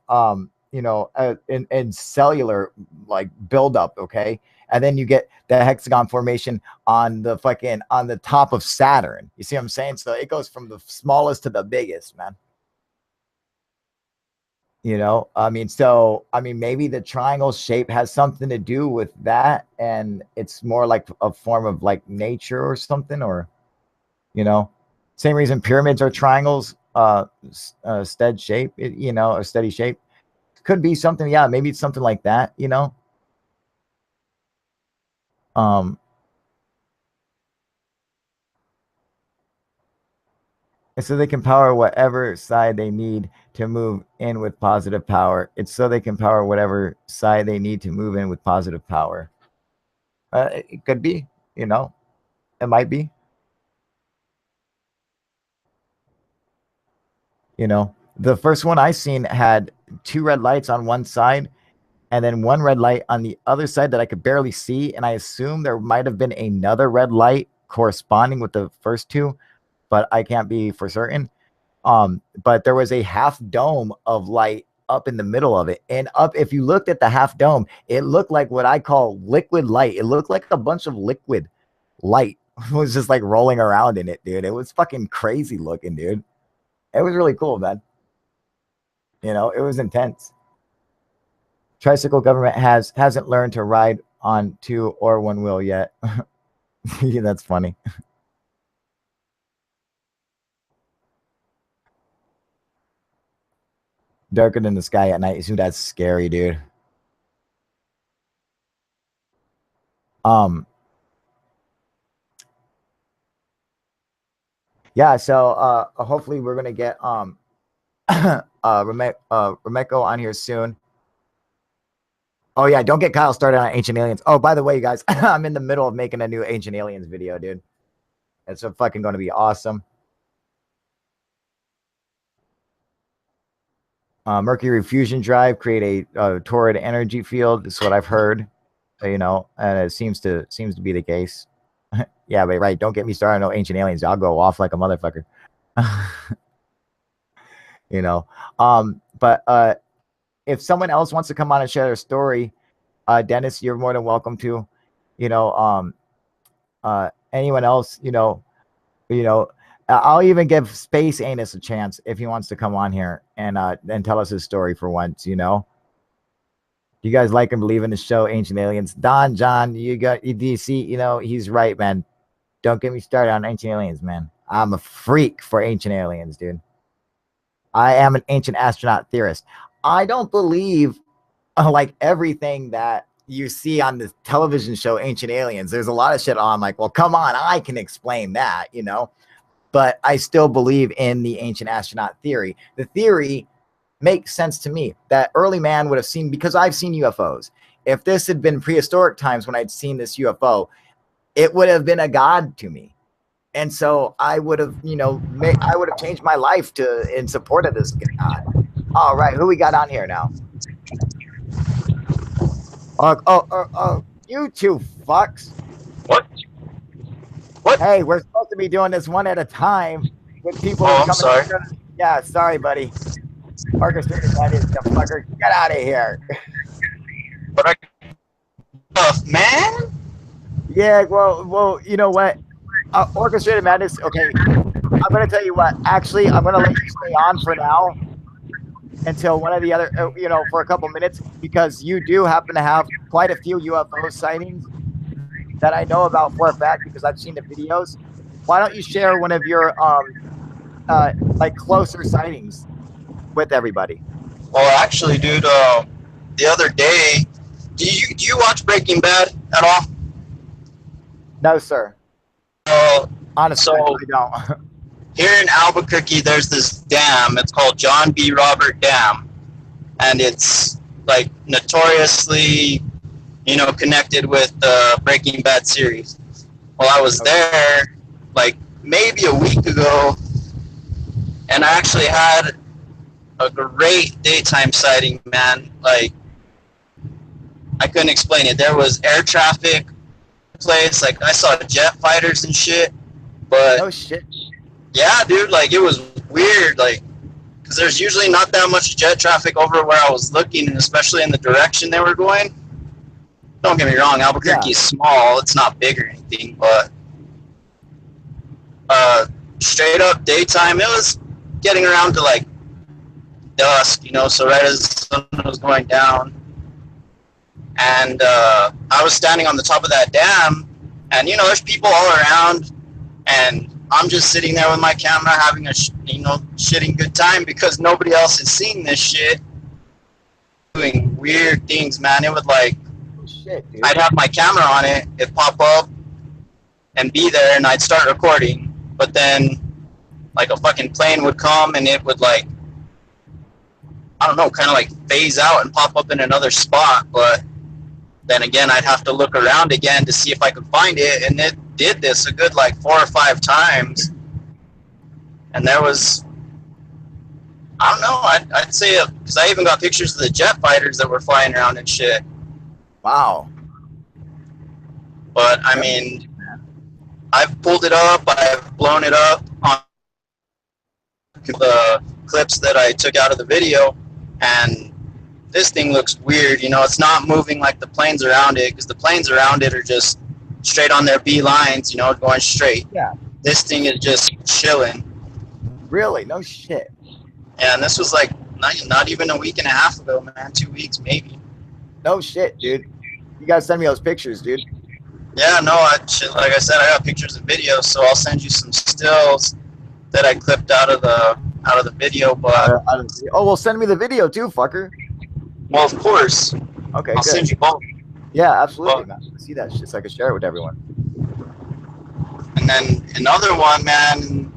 you know, in cellular like buildup, okay, and then you get the hexagon formation on the top of Saturn. You see what I'm saying? So it goes from the smallest to the biggest, man. You know, I mean, so I mean, maybe the triangle shape has something to do with that, and it's more like a form of like nature or something, or you know, same reason pyramids are triangles, steady shape, you know, a steady shape. Could be something, yeah, maybe it's something like that, you know. So they can power whatever side they need to move in with positive power. It's so they can power whatever side they need to move in with positive power. It could be, you know, it might be, you know. The first one I seen had 2 red lights on one side and then 1 red light on the other side that I could barely see. And I assume there might have been another red light corresponding with the first 2, but I can't be for certain. But there was a half dome of light up in the middle of it. And up, if you looked at the half dome, it looked like what I call liquid light. It looked like a bunch of liquid light was just like rolling around in it, dude. It was fucking crazy looking, dude. It was really cool, man. You know, it was intense. Tricycle government hasn't learned to ride on 2 or 1 wheel yet. Yeah, that's funny. Darker than the sky at night. Dude, that's scary, dude. Yeah, so hopefully we're gonna get Remeko on here soon. Oh yeah, don't get Kyle started on Ancient Aliens. Oh, by the way, you guys, I'm in the middle of making a new Ancient Aliens video, dude. It's fucking gonna be awesome. Mercury fusion drive create a torrid energy field. This is what I've heard, you know, and it seems to be the case. Yeah, but right. Don't get me started on no Ancient Aliens. I'll go off like a motherfucker. You know, but if someone else wants to come on and share their story, Dennis, you're more than welcome to. You know, anyone else, you know, I'll even give Space Anus a chance if he wants to come on here and tell us his story for once. You know, you guys like and believe in the show Ancient Aliens. Don John, do you see? You know, he's right, man. Don't get me started on Ancient Aliens, man. I'm a freak for Ancient Aliens, dude. I am an ancient astronaut theorist. I don't believe like everything that you see on the television show Ancient Aliens. There's a lot of shit on like, well, come on, I can explain that, you know. But I still believe in the ancient astronaut theory. The theory makes sense to me that early man would have seen, because I've seen UFOs. If this had been prehistoric times when I'd seen this UFO, it would have been a god to me. And so I would have, you know, I would have changed my life in support of this god. All right, who we got on here now? You two fucks. What? What? Hey, we're supposed to be doing this one at a time with people. Oh, I'm sorry. Yeah, sorry, buddy. Orchestrated, that is the fucker. Get out of here. But man? Yeah, well, you know what? Orchestrated Madness. Okay, I'm gonna tell you what. Actually, I'm gonna let you stay on for now until one of the other, you know, for a couple minutes, because you do happen to have quite a few UFO sightings that I know about for a fact because I've seen the videos. Why don't you share one of your like closer sightings with everybody? Well, actually, dude, the other day, do you watch Breaking Bad at all? No, sir. Honestly, So- I don't. Here in Albuquerque, there's this dam. It's called John B. Robert Dam, and it's like notoriously, you know, connected with the Breaking Bad series. Well, I was there like maybe a week ago, and I actually had a great daytime sighting, man. Like, I couldn't explain it. There was air traffic place, like I saw jet fighters and shit, but Oh shit. yeah, dude, like it was weird, like, because there's usually not that much jet traffic over where I was looking, and especially in the direction they were going. Don't get me wrong, Albuquerque is small, it's not big or anything, but straight up daytime, it was getting around to like dusk, you know, so right as the sun was going down, and I was standing on the top of that dam, and you know, there's people all around, and I'm just sitting there with my camera having a shitting good time because nobody else has seen this shit. Doing weird things, man. It would like, Oh shit, dude. I'd have my camera on it, it'd pop up and be there, and I'd start recording, but then like a fucking plane would come and it would like, I don't know, kind of like phase out and pop up in another spot, but then again I'd have to look around again to see if I could find it, and it did this a good like 4 or 5 times, and there was, I don't know, I'd say, because I even got pictures of the jet fighters that were flying around and shit. Wow. But I mean, I've pulled it up, I've blown it up on the clips that I took out of the video, and this thing looks weird, you know, it's not moving like the planes around it, because the planes around it are just straight on their B lines, you know, going straight. Yeah. This thing is just chilling. Really? No shit. Yeah, and this was like not even a week and a half ago, man. 2 weeks maybe. No shit, dude. You gotta send me those pictures, dude. Yeah, no, like I said, I got pictures and videos, so I'll send you some stills that I clipped out of the video. But oh, well, send me the video too, fucker. well, of course. Okay, I'll good. send you both. Yeah, absolutely, man. I see that shit so I can share it with everyone. And then another one, man.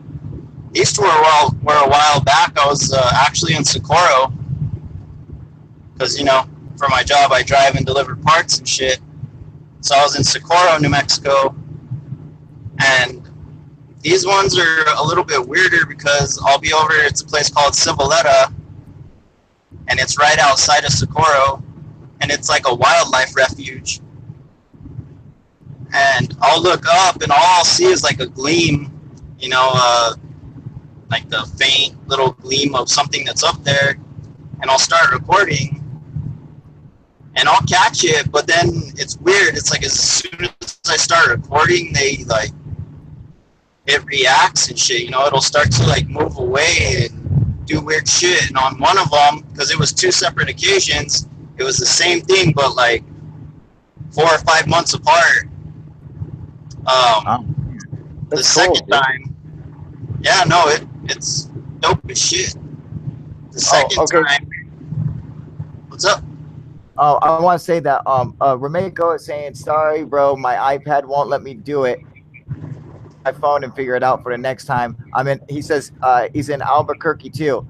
These two were a while back. I was actually in Socorro because, you know, for my job, I drive and deliver parts and shit. So I was in Socorro, New Mexico, and these ones are a little bit weirder because I'll be over. It's a place called Ciboleta, and it's right outside of Socorro, and it's like a wildlife refuge. And I'll look up, and all I'll see is like a gleam, you know, like the faint little gleam of something that's up there, and I'll start recording, and I'll catch it, but then it's weird. It's like as soon as I start recording, it reacts and shit, you know, it'll start to like move away and do weird shit. And on one of them, because it was 2 separate occasions, it was the same thing, but like 4 or 5 months apart. The second time, yeah, no, it's dope as shit. The second time, what's up? Oh, I want to say that Rameko is saying, sorry, bro, my iPad won't let me do it. My phone and figure it out for the next time. He says he's in Albuquerque too.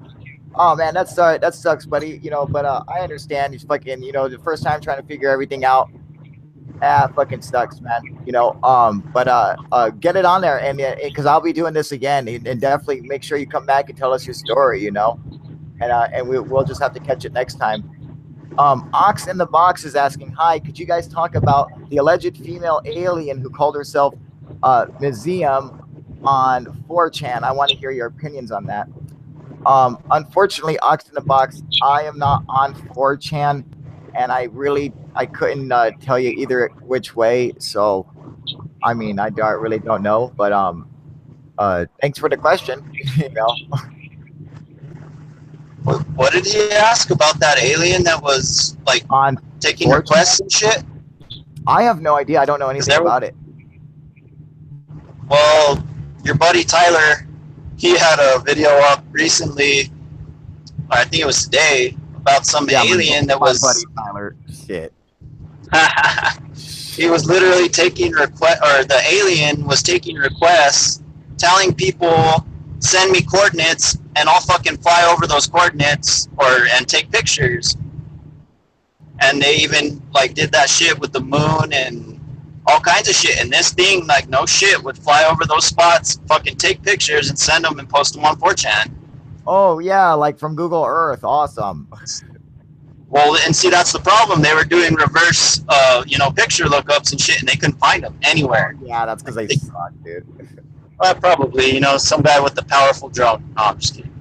Oh man, that's sorry, that sucks, buddy. You know, but I understand. He's fucking, you know, the first time trying to figure everything out. Fucking sucks, man. You know, get it on there, and because I'll be doing this again, and definitely make sure you come back and tell us your story. You know, and we'll just have to catch it next time. Ox in the Box is asking, hi, could you guys talk about the alleged female alien who called herself Museum on 4chan? I want to hear your opinions on that. Unfortunately, Ox in the Box, I am not on 4chan, and I couldn't tell you either which way. So, I mean, I really don't know. But thanks for the question. You know. What did he ask about that alien that was like on taking requests and shit? I have no idea. I don't know anything about it. Well, your buddy Tyler, he had a video up recently, I think it was today, about some alien that was. Buddy Tyler, shit. He was literally taking the alien was taking requests, telling people, send me coordinates, and I'll fucking fly over those coordinates and take pictures. And they even like did that shit with the moon and all kinds of shit. And this thing, like, no shit, would fly over those spots, fucking take pictures and send them and post them on 4chan. Oh yeah, like from Google Earth. Awesome. Well, and see, that's the problem. They were doing reverse, picture lookups and shit, and they couldn't find them anywhere. Yeah, that's because they suck, dude. Probably, some guy with the powerful drone. No, I'm just kidding.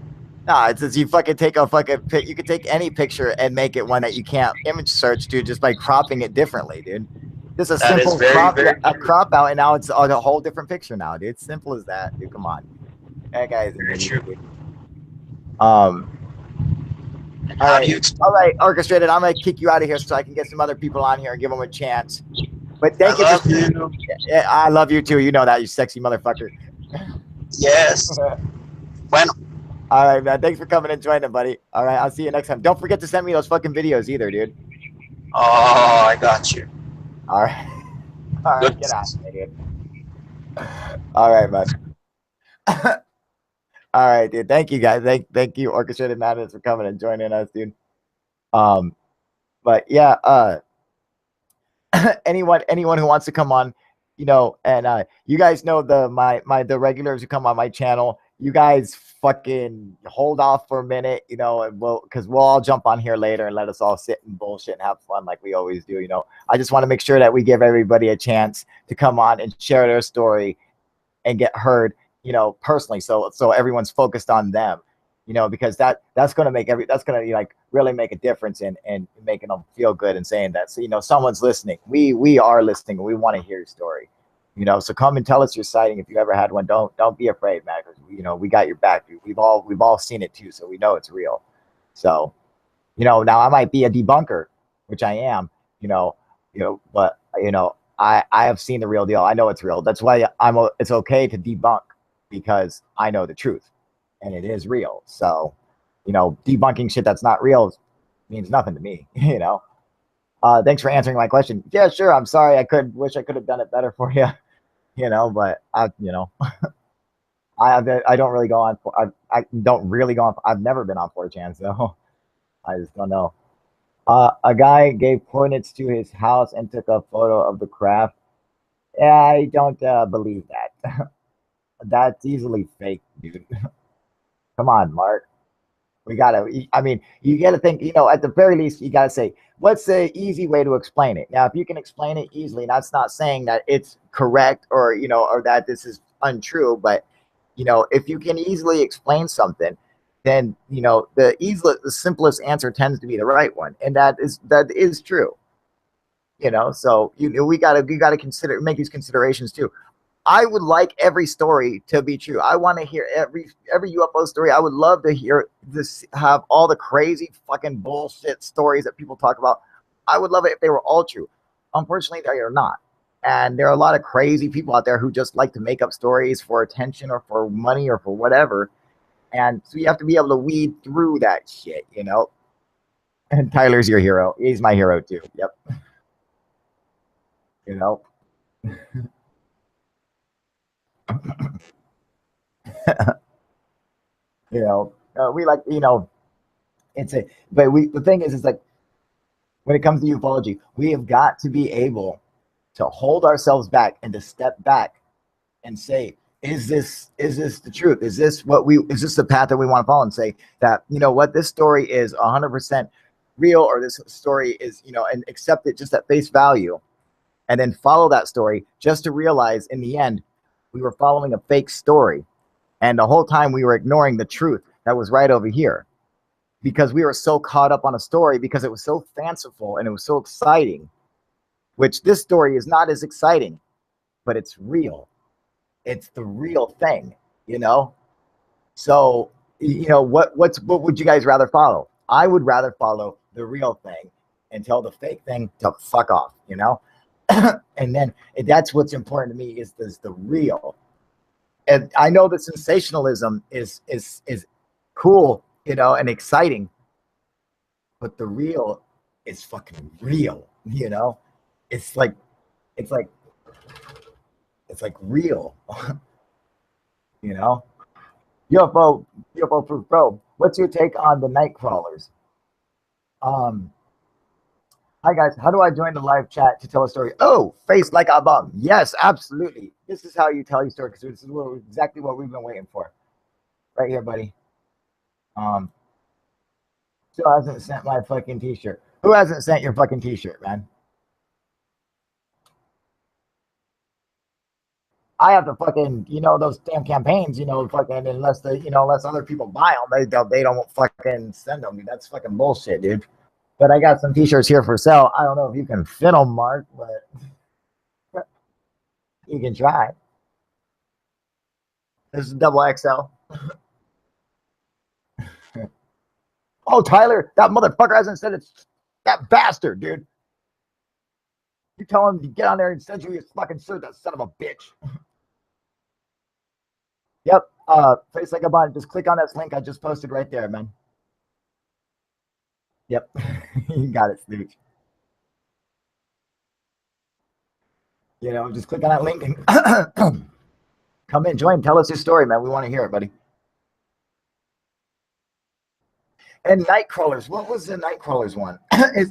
Nah, it's as you fucking take a fucking pic. You can take any picture and make it one that you can't image search, dude, just by cropping it differently, dude. Just a simple crop out, and now it's a whole different picture now, dude. It's simple as that, dude. Come on. That guy's very true. All right, Orchestrated. I'm gonna kick you out of here so I can get some other people on here and give them a chance. But thank you. Yeah, I love you too. You know that, you sexy motherfucker. Yes. When? All right, man. Thanks for coming and joining, buddy. All right, I'll see you next time. Don't forget to send me those fucking videos either, dude. Oh, I got you. All right. All right, get out of here, dude. All right, man. All right, dude. Thank you, guys. Thank you, Orchestrated Madness, for coming and joining us, dude. But yeah, anyone who wants to come on, and you guys know the regulars who come on my channel. You guys fucking hold off for a minute, and because we'll all jump on here later and let us all sit and bullshit and have fun like we always do. I just want to make sure that we give everybody a chance to come on and share their story and get heard, personally. So everyone's focused on them. you know, because that's going to make that's going to like really make a difference and making them feel good and saying that, so, you know, someone's listening. We are listening. We want to hear your story, you know, so come and tell us your sighting. If you ever had one, don't be afraid, man, because, you know, we got your back. We've all seen it too, so we know it's real. So, you know, now I might be a debunker, which I am, you know, but, you know, I have seen the real deal. I know it's real. That's why it's okay to debunk, because I know the truth and it is real. So, you know, debunking shit that's not real means nothing to me, you know. Thanks for answering my question. Yeah, sure. I'm sorry. Wish I could have done it better for you, you know, but you know, I don't really go on. I don't really go on. I've never been on 4chan, so I just don't know. A guy gave coordinates to his house and took a photo of the craft. I don't believe that. That's easily fake, dude. Come on, Mark. I mean, you got to think, you know, at the very least, you got to say, what's the easy way to explain it? Now, if you can explain it easily, that's not saying that it's correct or, you know, or that this is untrue, but, you know, if you can easily explain something, then, you know, the simplest answer tends to be the right one. And that is true, you know, so you got to make these considerations too. I would like every story to be true. I want to hear every UFO story. I would love to hear this, have all the crazy fucking bullshit stories that people talk about. I would love it if they were all true. Unfortunately, they are not. And there are a lot of crazy people out there who just like to make up stories for attention or for money or for whatever. And so you have to be able to weed through that shit, you know. And Tyler's your hero. He's my hero too. Yep. You know. You know, we like, you know, the thing is like, when it comes to ufology, we have got to be able to hold ourselves back and to step back and say, is this the truth? Is this the path that we want to follow? And say that, you know what, this story is 100% real, or this story is, you know, and accept it just at face value, and then follow that story, just to realize in the end, we were following a fake story. And the whole time we were ignoring the truth that was right over here, because we were so caught up on a story because it was so fanciful and it was so exciting, which this story is not as exciting, but it's real. It's the real thing, you know? So, you know, what would you guys rather follow? I would rather follow the real thing and tell the fake thing to fuck off, you know? And then that's what's important to me is the real. And I know that sensationalism is cool, you know, and exciting, but the real is fucking real, you know. It's like real, you know. UFO proof, bro. What's your take on the night crawlers? Hi guys, how do I join the live chat to tell a story? Oh, face like a bum. Yes, absolutely. This is how you tell your story, because this is exactly what we've been waiting for. Right here, buddy. Still hasn't sent my fucking t-shirt. Who hasn't sent your fucking t-shirt, man? I have to fucking, you know, those damn campaigns, you know, fucking, unless other people buy them, they don't fucking send them. That's fucking bullshit, dude. But I got some t-shirts here for sale. I don't know if you can fit them, Mark, but you can try. This is double XL. Oh, Tyler, that motherfucker hasn't said it's that bastard, dude. You tell him to get on there and send you his fucking shirt, that son of a bitch. Yep. Face like a bun. Just click on that link I just posted right there, man. Yep. You got it, Snooch. You know, just click on that link and come in, join, tell us your story, man. We want to hear it, buddy. And night crawlers. What was the night crawlers one?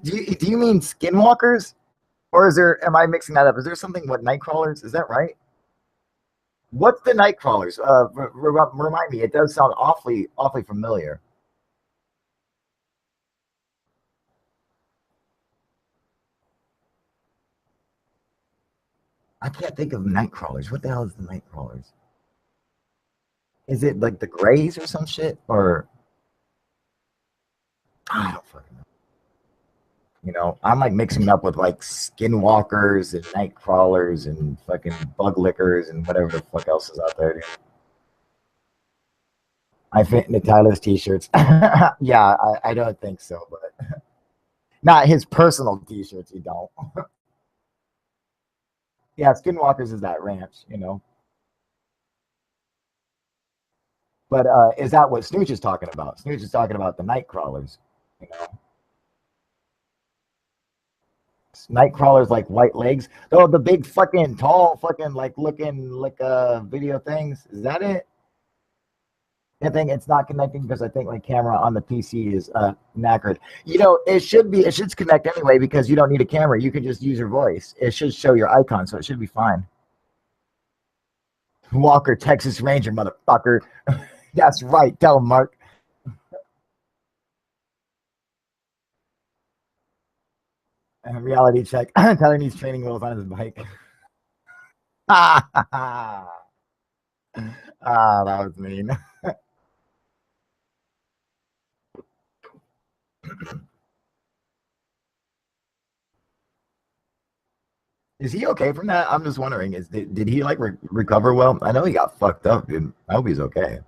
Do you mean skinwalkers? Or am I mixing that up? Is there something with night crawlers? Is that right? What's the night crawlers? Remind me. It does sound awfully familiar. I can't think of night crawlers. What the hell is the night crawlers? Is it like the Greys or some shit? Or I don't fucking know. You know, I'm like mixing it up with like skinwalkers and night crawlers and fucking bug lickers and whatever the fuck else is out there, dude. I fit into Tyler's t-shirts. Yeah, I don't think so, but not his personal t-shirts, you don't. Yeah, Skinwalkers is that ranch, you know. But is that what Snooch is talking about? Snooch is talking about the night crawlers, you know. Night crawlers like white legs. Oh, the big fucking tall fucking like looking like video things. Is that it? I think it's not connecting because I think my camera on the PC is knackered. You know, it should connect anyway because you don't need a camera. You can just use your voice. It should show your icon, so it should be fine. Walker, Texas Ranger, motherfucker. That's right. Tell him, Mark. And reality check. Tyler needs training wheels on his bike. Ah, that was mean. Is he okay from that? I'm just wondering. Did he like recover well? I know he got fucked up, dude. I hope he's okay.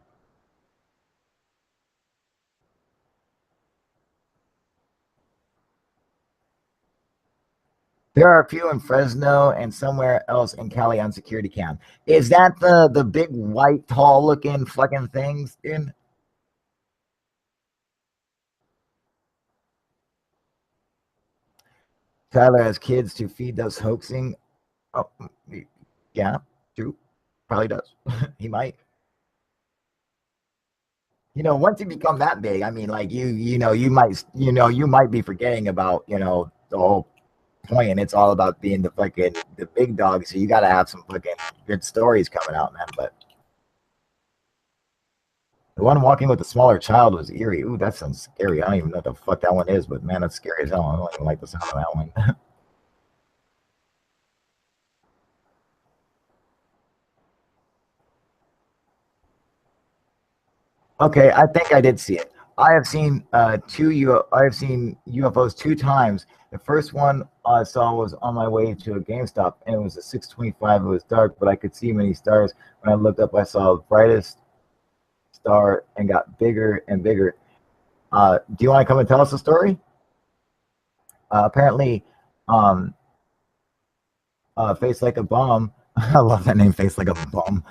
There are a few in Fresno and somewhere else in Cali on Secureteam. Is that the big white tall looking fucking things, dude? Tyler has kids to feed those hoaxing. Oh, yeah, true. Probably does. He might. You know, once you become that big, I mean, like you might be forgetting about, you know, the whole point, and it's all about being the big dog. So you got to have some fucking good stories coming out, man. But the one walking with the smaller child was eerie. Ooh, that sounds scary. I don't even know what the fuck that one is, but man, that's scary as hell. I don't even like the sound of that one. Okay, I think I did see it. I have seen I have seen UFOs 2 times. The first one I saw was on my way to a GameStop, and it was a 625. It was dark, but I could see many stars. When I looked up, I saw the brightest star and got bigger and bigger. Do you want to come and tell us a story? Apparently, Face Like a Bomb. I love that name, Face Like a Bomb.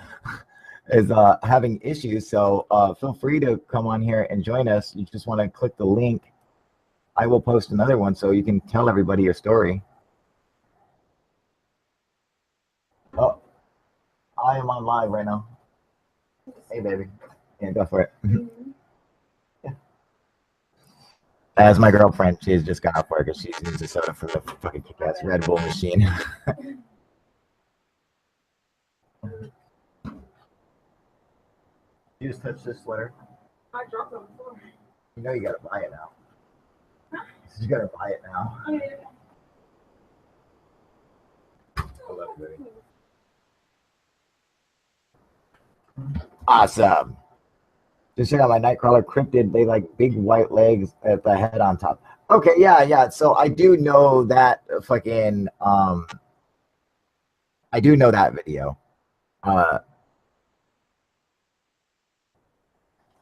Is having issues, so feel free to come on here and join us. You just want to click the link. I will post another one so you can tell everybody your story. Oh, I am on live right now. Hey, baby. Yeah, go for it. Yeah. As my girlfriend, she's just got off work and she needs a soda for the fucking kick-ass Red Bull machine. You just touched this sweater. I dropped it on the floor. You know you gotta buy it now. Huh? You gotta buy it now. Oh, yeah. I love it, baby. Awesome. Just check out my Nightcrawler cryptid. They like big white legs at the head on top. Okay, yeah. So I do know that fucking I do know that video.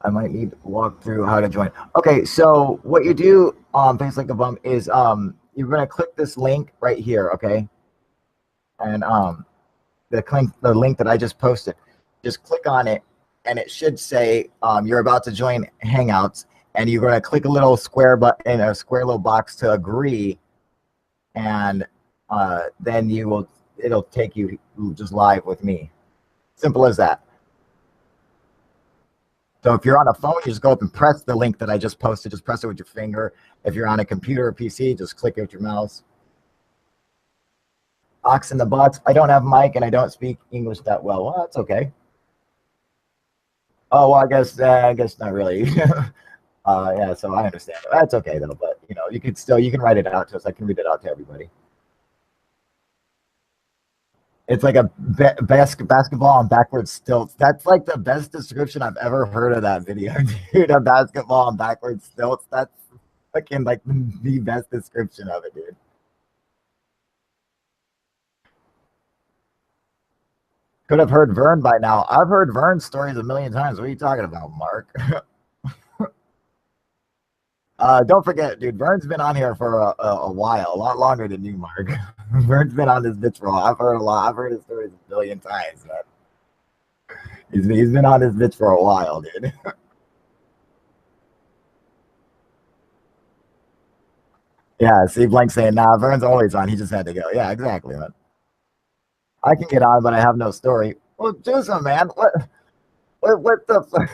I might need to walk through how to join. Okay, so what you do on Face Like a Bum is you're gonna click this link right here, okay? And the link that I just posted, just click on it, and it should say you're about to join Hangouts, and you're gonna click a little square button, a square little box to agree, and then it'll take you just live with me. Simple as that. So if you're on a phone, you just go up and press the link that I just posted. Just press it with your finger. If you're on a computer or PC, just click it with your mouse. Ox in the box. I don't have mic and I don't speak English that well. Well, that's okay. Oh, well, I guess not really. Yeah, so I understand. That's okay though. But you know, you can write it out to us. I can read it out to everybody. It's like a basketball on backwards stilts. That's like the best description I've ever heard of that video, dude. A basketball on backwards stilts. Fucking like the best description of it, dude. Could have heard Vern by now. I've heard Vern's stories a million times. What are you talking about, Mark? Don't forget, dude, Vern's been on here for a while, a lot longer than you, Mark. Vern's been on this bitch for a while. I've heard a lot. I've heard his stories a billion times, man. He's been on this bitch for a while, dude. Yeah, see Blank saying, nah, Vern's always on. He just had to go. Yeah, exactly, man. I can get on, but I have no story. Well, do some, man. What the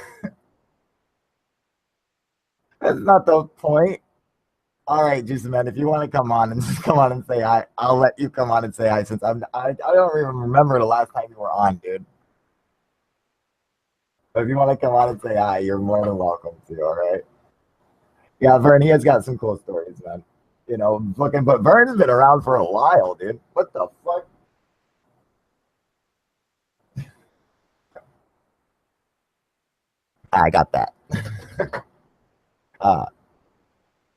That's not the point. All right, Juicy Man, if you want to come on and just come on and say hi, I'll let you come on and say hi since I don't even remember the last time you were on, dude. But if you want to come on and say hi, you're more than welcome to, all right? Yeah, Vern, he has got some cool stories, man. You know, fucking, but Vern's been around for a while, dude. What the fuck? I got that. uh,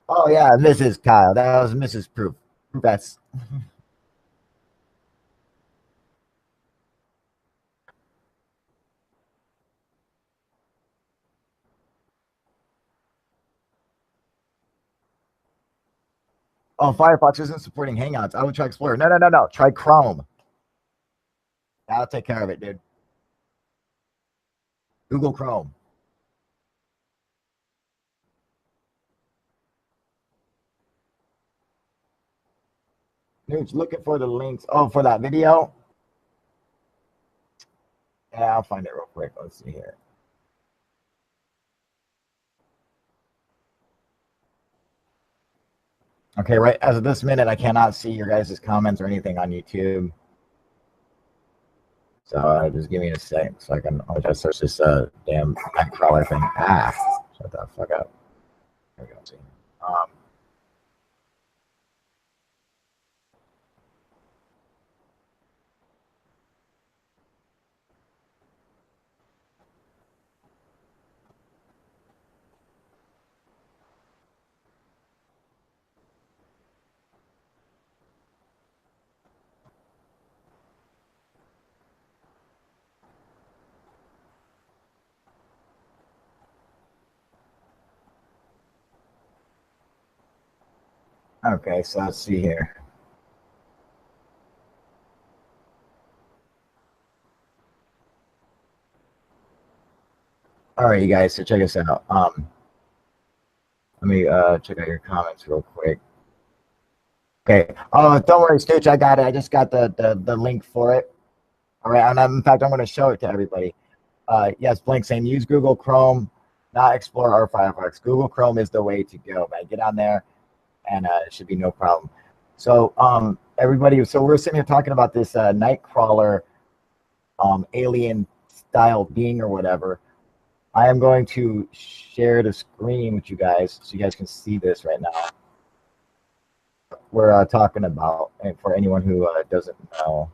oh yeah, Mrs. Kyle. That was Mrs. Proof. That's oh, Firefox isn't supporting Hangouts. I would try Explorer. No. Try Chrome. I'll take care of it, dude. Google Chrome. Nooch, looking for the links. Oh, for that video? Yeah, I'll find it real quick. Let's see here. Okay, right as of this minute, I cannot see your guys' comments or anything on YouTube. So just give me a sec so I can. I'll just search this damn Nightcrawler thing. Ah, shut the fuck up. There we go. See. Okay, so let's see here. All right, you guys. So check us out. Let me check out your comments real quick. Okay. Oh, don't worry, Stooch. I got it. I just got the link for it. All right. And in fact, I'm going to show it to everybody. Yes, Blink saying use Google Chrome, not Explorer or Firefox. Google Chrome is the way to go, man. Get on there, and it should be no problem. So, everybody. So we're sitting here talking about this Nightcrawler, alien style being or whatever. I am going to share the screen with you guys so you guys can see this right now. We're talking about, and for anyone who doesn't know,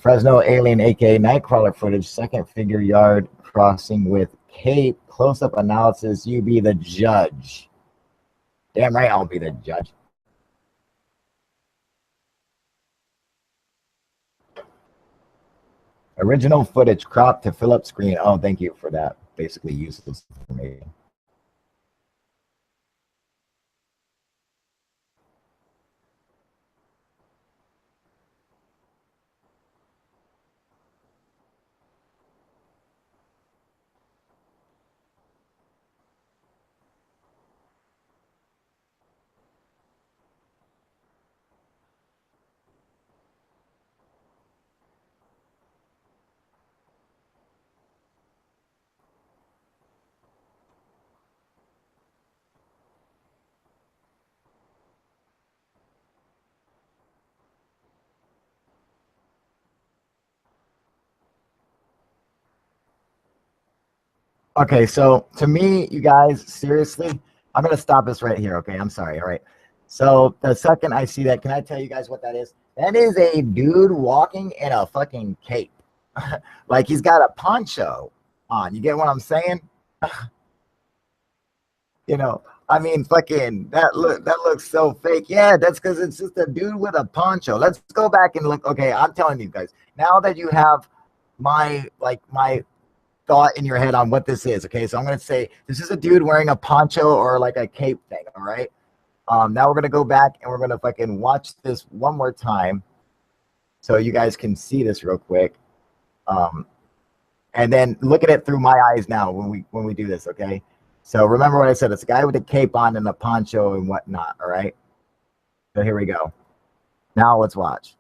Fresno alien, aka Nightcrawler footage, second figure yard crossing with cape, close-up analysis. You be the judge. Damn right, I'll be the judge. Original footage cropped to fill up screen. Oh, thank you for that. Basically useless information. Okay, so to me, you guys, seriously, I'm going to stop this right here, okay? I'm sorry, all right? So the second I see that, can I tell you guys what that is? That is a dude walking in a fucking cape. Like he's got a poncho on. You get what I'm saying? You know, I mean, fucking that looks so fake. Yeah, that's because it's just a dude with a poncho. Let's go back and look. Okay, I'm telling you guys now that you have my thought in your head on what this is. Okay, so I'm gonna say this is a dude wearing a poncho or like a cape thing. All right. Now we're gonna go back and we're gonna fucking watch this one more time, so you guys can see this real quick. And then look at it through my eyes now when we do this. Okay. So remember what I said. It's a guy with a cape on and a poncho and whatnot. All right. So here we go. Now let's watch.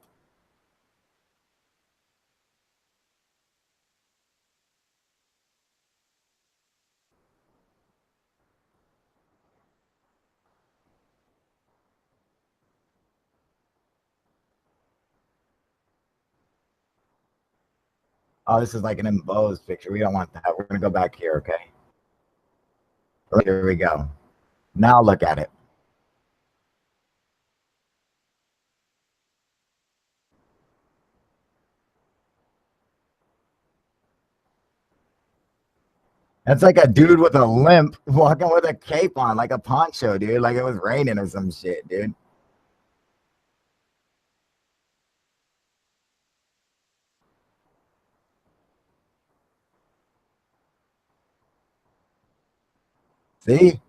Oh, this is like an embossed picture. We don't want that. We're going to go back here, okay? Here we go. Now look at it. That's like a dude with a limp walking with a cape on, like a poncho, dude. Like it was raining or some shit, dude. See?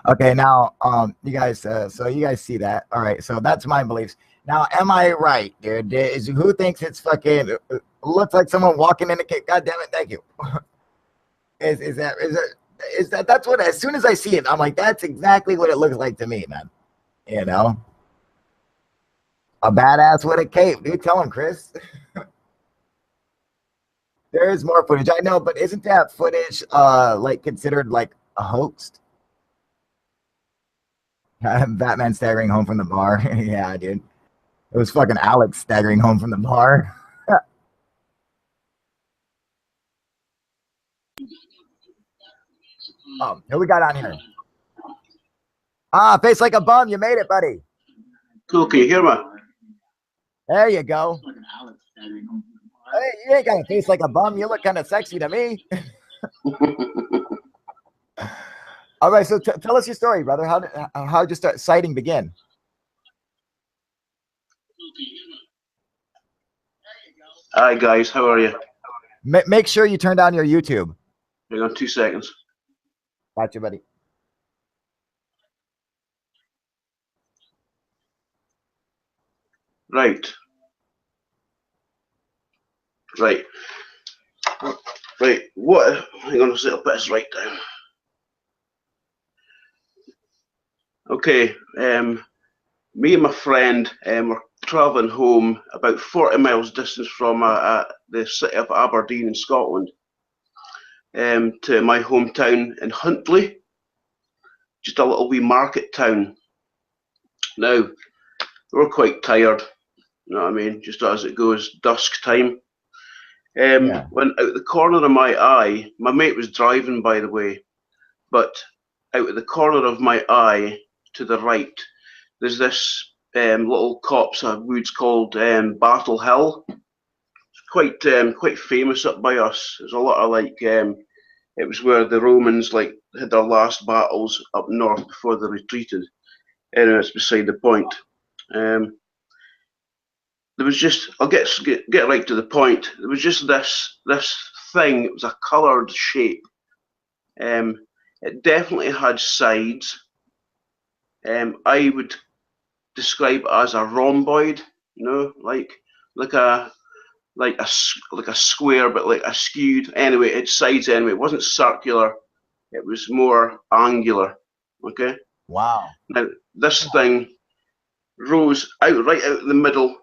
Okay, now you guys so you guys see that. All right, so that's my beliefs. Now, am I right, dude? Who thinks it's fucking looks like someone walking in a cape? God damn it, thank you. Is that that's what as soon as I see it, I'm like, that's exactly what it looks like to me, man. You know? A badass with a cape, dude. Tell him, Chris. There is more footage. I know, but isn't that footage like considered like a hoax? Batman staggering home from the bar. Yeah, dude. It was fucking Alex staggering home from the bar. Who we got on here? Ah, face like a bum. You made it, buddy. Cool, can you hear me? There you go. Hey, you ain't got a face like a bum. You look kind of sexy to me. All right, so tell us your story, brother. How did your sighting begin? Hi guys, how are you? Make sure you turn down your YouTube. Hang on 2 seconds. Gotcha, buddy. Right. Right. Right. What? Hang on a second, I'll put this right down. Okay. Me and my friend were travelling home about 40 miles distance from the city of Aberdeen in Scotland to my hometown in Huntly, just a little wee market town. Now, we were quite tired, you know what I mean, just as it goes, dusk time. Yeah. When out the corner of my eye, my mate was driving, by the way, but out of the corner of my eye to the right, there's this little copse of woods called Battle Hill. It's quite famous up by us. There's a lot of like, it was where the Romans like had their last battles up north before they retreated. Anyway, it's beside the point. There was just, I'll get right to the point. There was just this thing. It was a coloured shape. It definitely had sides. I would describe it as a rhomboid, you know, like a square, but like a skewed. Anyway, its sides. Anyway, it wasn't circular. It was more angular. Okay. Wow. Now this thing rose out right out in the middle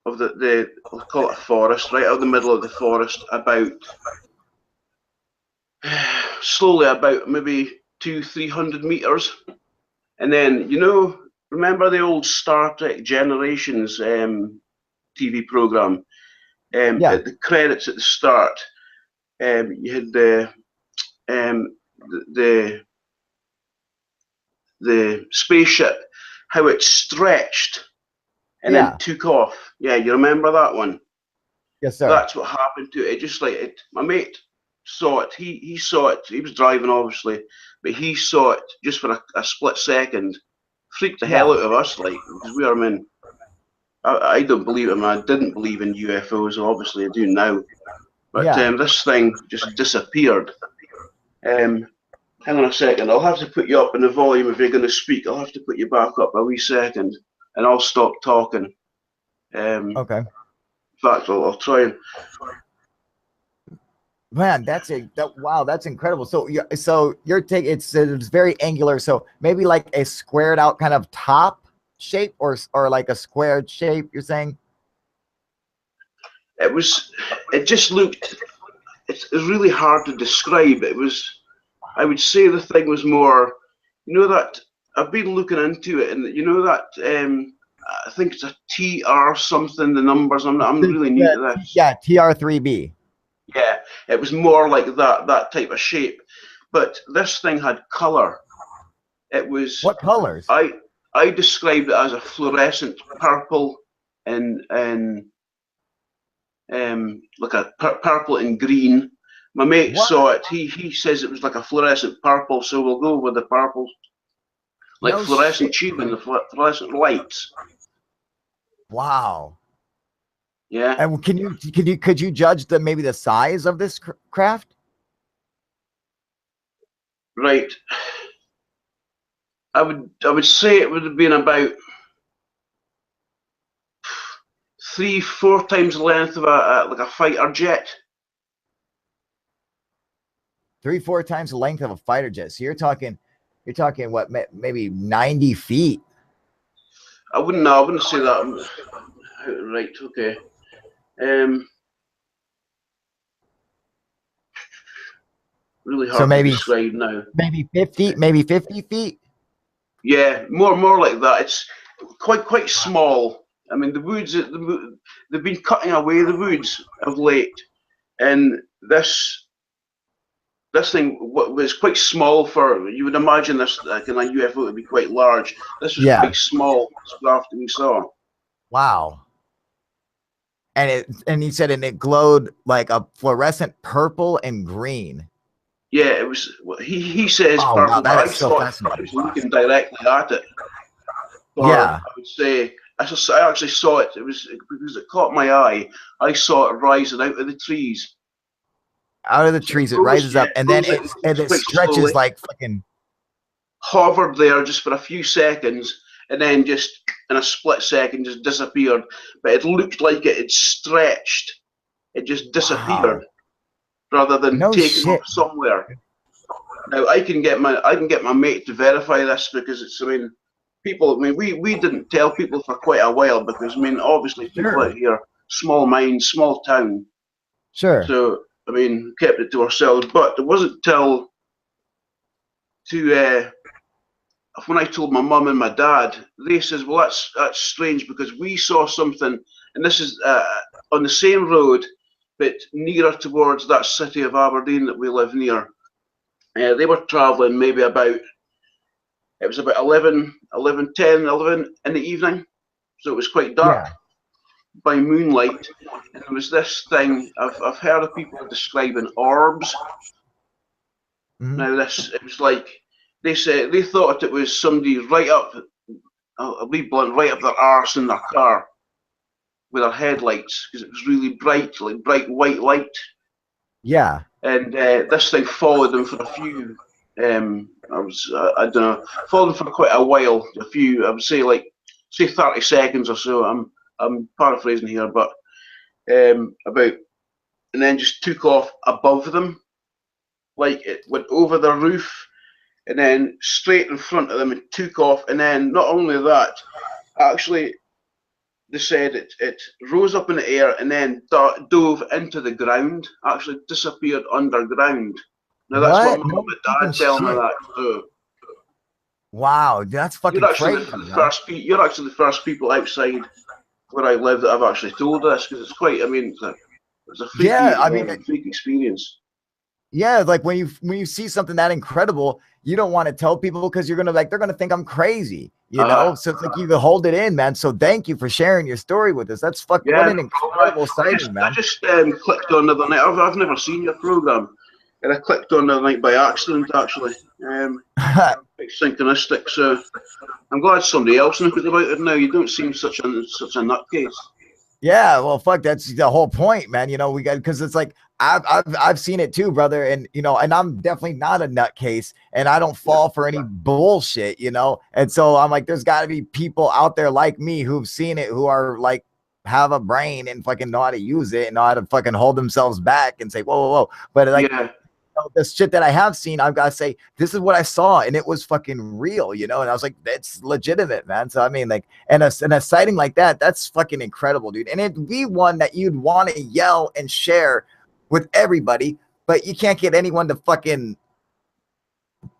of the I'll call it a forest, right out of the middle of the forest, about slowly about maybe 200-300 meters, and then remember the old Star Trek Generations TV program? Yeah. At the credits at the start, you had the spaceship, how it stretched and Yeah. then took off. Yeah, you remember that one? Yes, sir. That's what happened to it. It just like it. My mate saw it. He saw it. He was driving, obviously, but he saw it just for a split second. Freaked the hell out of us, like, because we are men. I don't believe it, man. I didn't believe in UFOs. Obviously, I do now. But this thing just disappeared. Hang on a second. I'll have to put you up in the volume if you're going to speak. I'll have to put you back up a wee second, and I'll stop talking. Okay. In fact, I'll try and. Man, wow, that's incredible. So your take, it's very angular. So maybe like a squared out kind of top shape, or like a squared shape. You're saying It just looked. It's really hard to describe. It was. I would say the thing was more. You know that I've been looking into it, and you know that I think it's a TR something. The numbers. I'm really new to this. Yeah, TR3B. Yeah, it was more like that type of shape, but this thing had color. It was. What colors? I described it as a fluorescent purple and like a purple and green. My mate saw it. He says it was like a fluorescent purple, so we'll go with the purple, like No fluorescent shit. tube and the fluorescent lights. Wow. Yeah. And could you judge maybe the size of this craft? Right. I would say it would have been about 3-4 times the length of like a fighter jet. 3-4 times the length of a fighter jet. So you're talking what, maybe 90 feet? I wouldn't say that. Right. Okay. Really hard to describe now. Maybe 50 feet. Yeah, more like that. It's quite small. I mean, the woods. They've been cutting away the woods of late, and this thing was quite small for. You would imagine this kind of UFO would be quite large. This was quite small. This craft that we saw. Wow. And he said, and it glowed like a fluorescent purple and green. Yeah, it was. He says purple. Wow, that is so I fascinating. was looking directly at it. I would say I actually saw it. It was because it caught my eye. I saw it rising out of the trees. Out of the trees, it rises up, and then it stretches slowly, like fucking. Hovered there just for a few seconds, and then just in a split second just disappeared. But it looked like it had stretched. It just disappeared rather than taking off somewhere. Now I can get my mate to verify this because it's. I mean, we didn't tell people for quite a while because obviously people out here, small mine, small town. Sure. So kept it to ourselves. But it wasn't till when I told my mum and my dad, they says, well, that's strange because we saw something, and this is on the same road, but nearer towards that city of Aberdeen that we live near. They were travelling maybe about 11 in the evening, so it was quite dark by moonlight, and there was this thing I've heard of people describing orbs. Now it was like they said they thought it was somebody right up, I'll be blunt, right up their arse in their car with their headlights because it was really bright, like bright white light. Yeah. And this thing followed them for a few. I don't know, followed them for quite a while. A few, I would say, 30 seconds or so. I'm paraphrasing here, but about, and then just took off above them, like it went over the roof, and then straight in front of them and took off. And then not only that, actually, they said it rose up in the air and then dove into the ground, actually disappeared underground. Now that's what my mum and dad tell me that. So, wow, that's fucking crazy. You're actually the first people outside where I live that I've actually told this because it's quite. It's a freaky, freak experience. Yeah, like when you see something that incredible, you don't want to tell people because you're gonna like they're gonna think I'm crazy, you know. So it's like you can hold it in, man. So thank you for sharing your story with us. That's fucking what Yeah, an no problem. incredible sighting, I man. just clicked on the other night. I've never seen your program, and I clicked on the other night by accident. Actually, quite synchronistic. So I'm glad somebody else knows about it now. You don't seem such a nutcase. Yeah, well, fuck, that's the whole point, man. You know, we got because it's like I've seen it too, brother, and you know, and I'm definitely not a nutcase, and I don't fall for any bullshit, you know. And so I'm like, there's got to be people out there like me who've seen it, who are like have a brain and fucking know how to use it and know how to fucking hold themselves back and say, whoa, whoa, whoa. But like, Yeah, the shit that I have seen, I've got to say, this is what I saw, and it was fucking real, you know. And I was like, that's legitimate, man. So I mean, like, and a sighting like that, that's fucking incredible, dude. And it'd be one that you'd want to yell and share with everybody, but you can't get anyone to fucking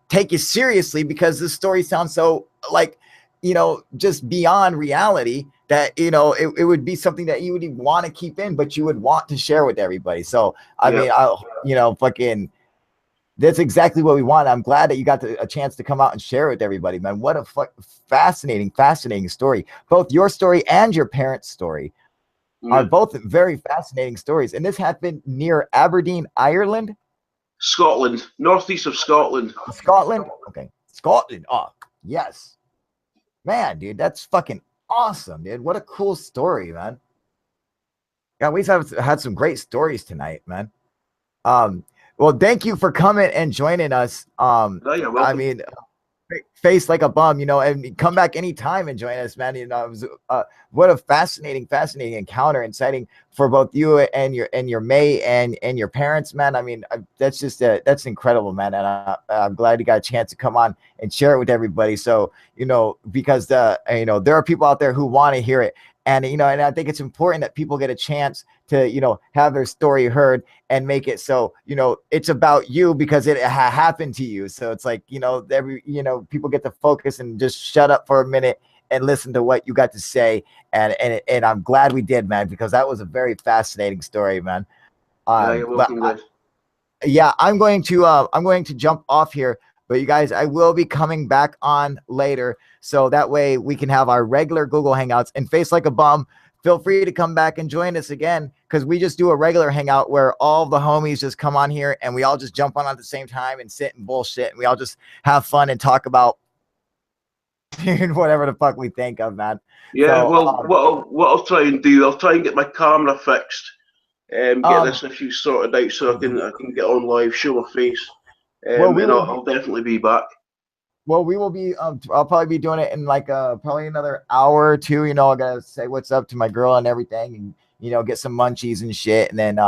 take you seriously because this story sounds so like, you know, just beyond reality that, you know, it would be something that you would want to keep in, but you would want to share with everybody. So I mean, you know, fucking. That's exactly what we want. I'm glad that you got a chance to come out and share it with everybody, man. What a fascinating story. Both your story and your parents' story are both very fascinating stories. And this happened near Aberdeen, Ireland. Scotland, northeast of Scotland. Scotland? Okay. Scotland. Oh, yes. Man, dude, that's fucking awesome, dude. What a cool story, man. Yeah, we've had some great stories tonight, man. Well, thank you for coming and joining us. You're welcome. I mean, face like a bum, you know, and come back anytime and join us, man. You know, it was, what a fascinating encounter and sighting for both you and your May and your parents, man. I mean, that's just that's incredible, man. And I'm glad you got a chance to come on and share it with everybody. So, you know, because you know, there are people out there who want to hear it. And, you know, and I think it's important that people get a chance to, you know, have their story heard and make it so, you know, it's about you because it happened to you. So it's like, you know, you know, people get to focus and just shut up for a minute and listen to what you got to say. And I'm glad we did, man, because that was a very fascinating story, man. You're welcome, guys. Yeah, I'm going to jump off here. But you guys, I will be coming back on later. So that way we can have our regular Google Hangouts and Face Like a Bum. Feel free to come back and join us again because we just do a regular hangout where all the homies just come on here and we all just jump on at the same time and sit and bullshit. And we all just have fun and talk about whatever the fuck we think of, man. Yeah, so, well, what I'll try and do, I'll try and get my camera fixed and get this issue sorted out so I can get on live, show my face. And I'll definitely be back. Well, we will be. I'll probably be doing it in like probably another hour or two. You know, I gotta say what's up to my girl and everything, and you know, get some munchies and shit, and then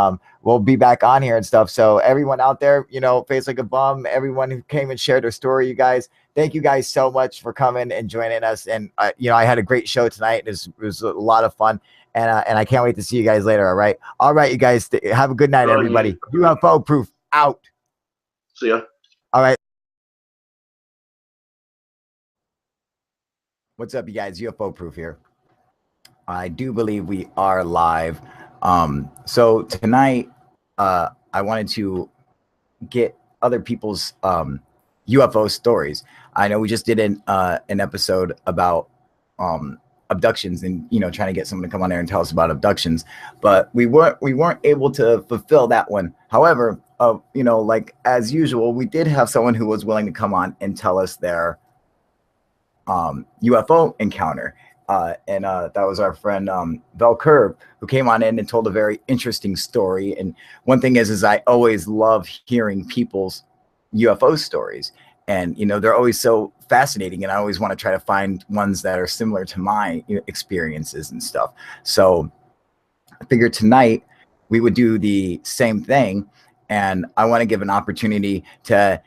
we'll be back on here and stuff. So everyone out there, you know, Face Like a Bum, everyone who came and shared their story, you guys, thank you guys so much for coming and joining us. And you know, I had a great show tonight. It was a lot of fun, and I can't wait to see you guys later. All right, you guys, have a good night, everybody. UFO Proof out. See ya. All right. What's up, you guys? UFO Proof here. I do believe we are live. So tonight, I wanted to get other people's UFO stories. I know we just did an episode about abductions and, you know, trying to get someone to come on there and tell us about abductions, but we weren't able to fulfill that one. However, you know, like as usual, we did have someone who was willing to come on and tell us their UFO encounter. And that was our friend Curb, who came on in and told a very interesting story. And one thing is I always love hearing people's UFO stories. And, you know, they're always so fascinating. And I always want to try to find ones that are similar to my experiences and stuff. So I figured tonight we would do the same thing. And I want to give an opportunity to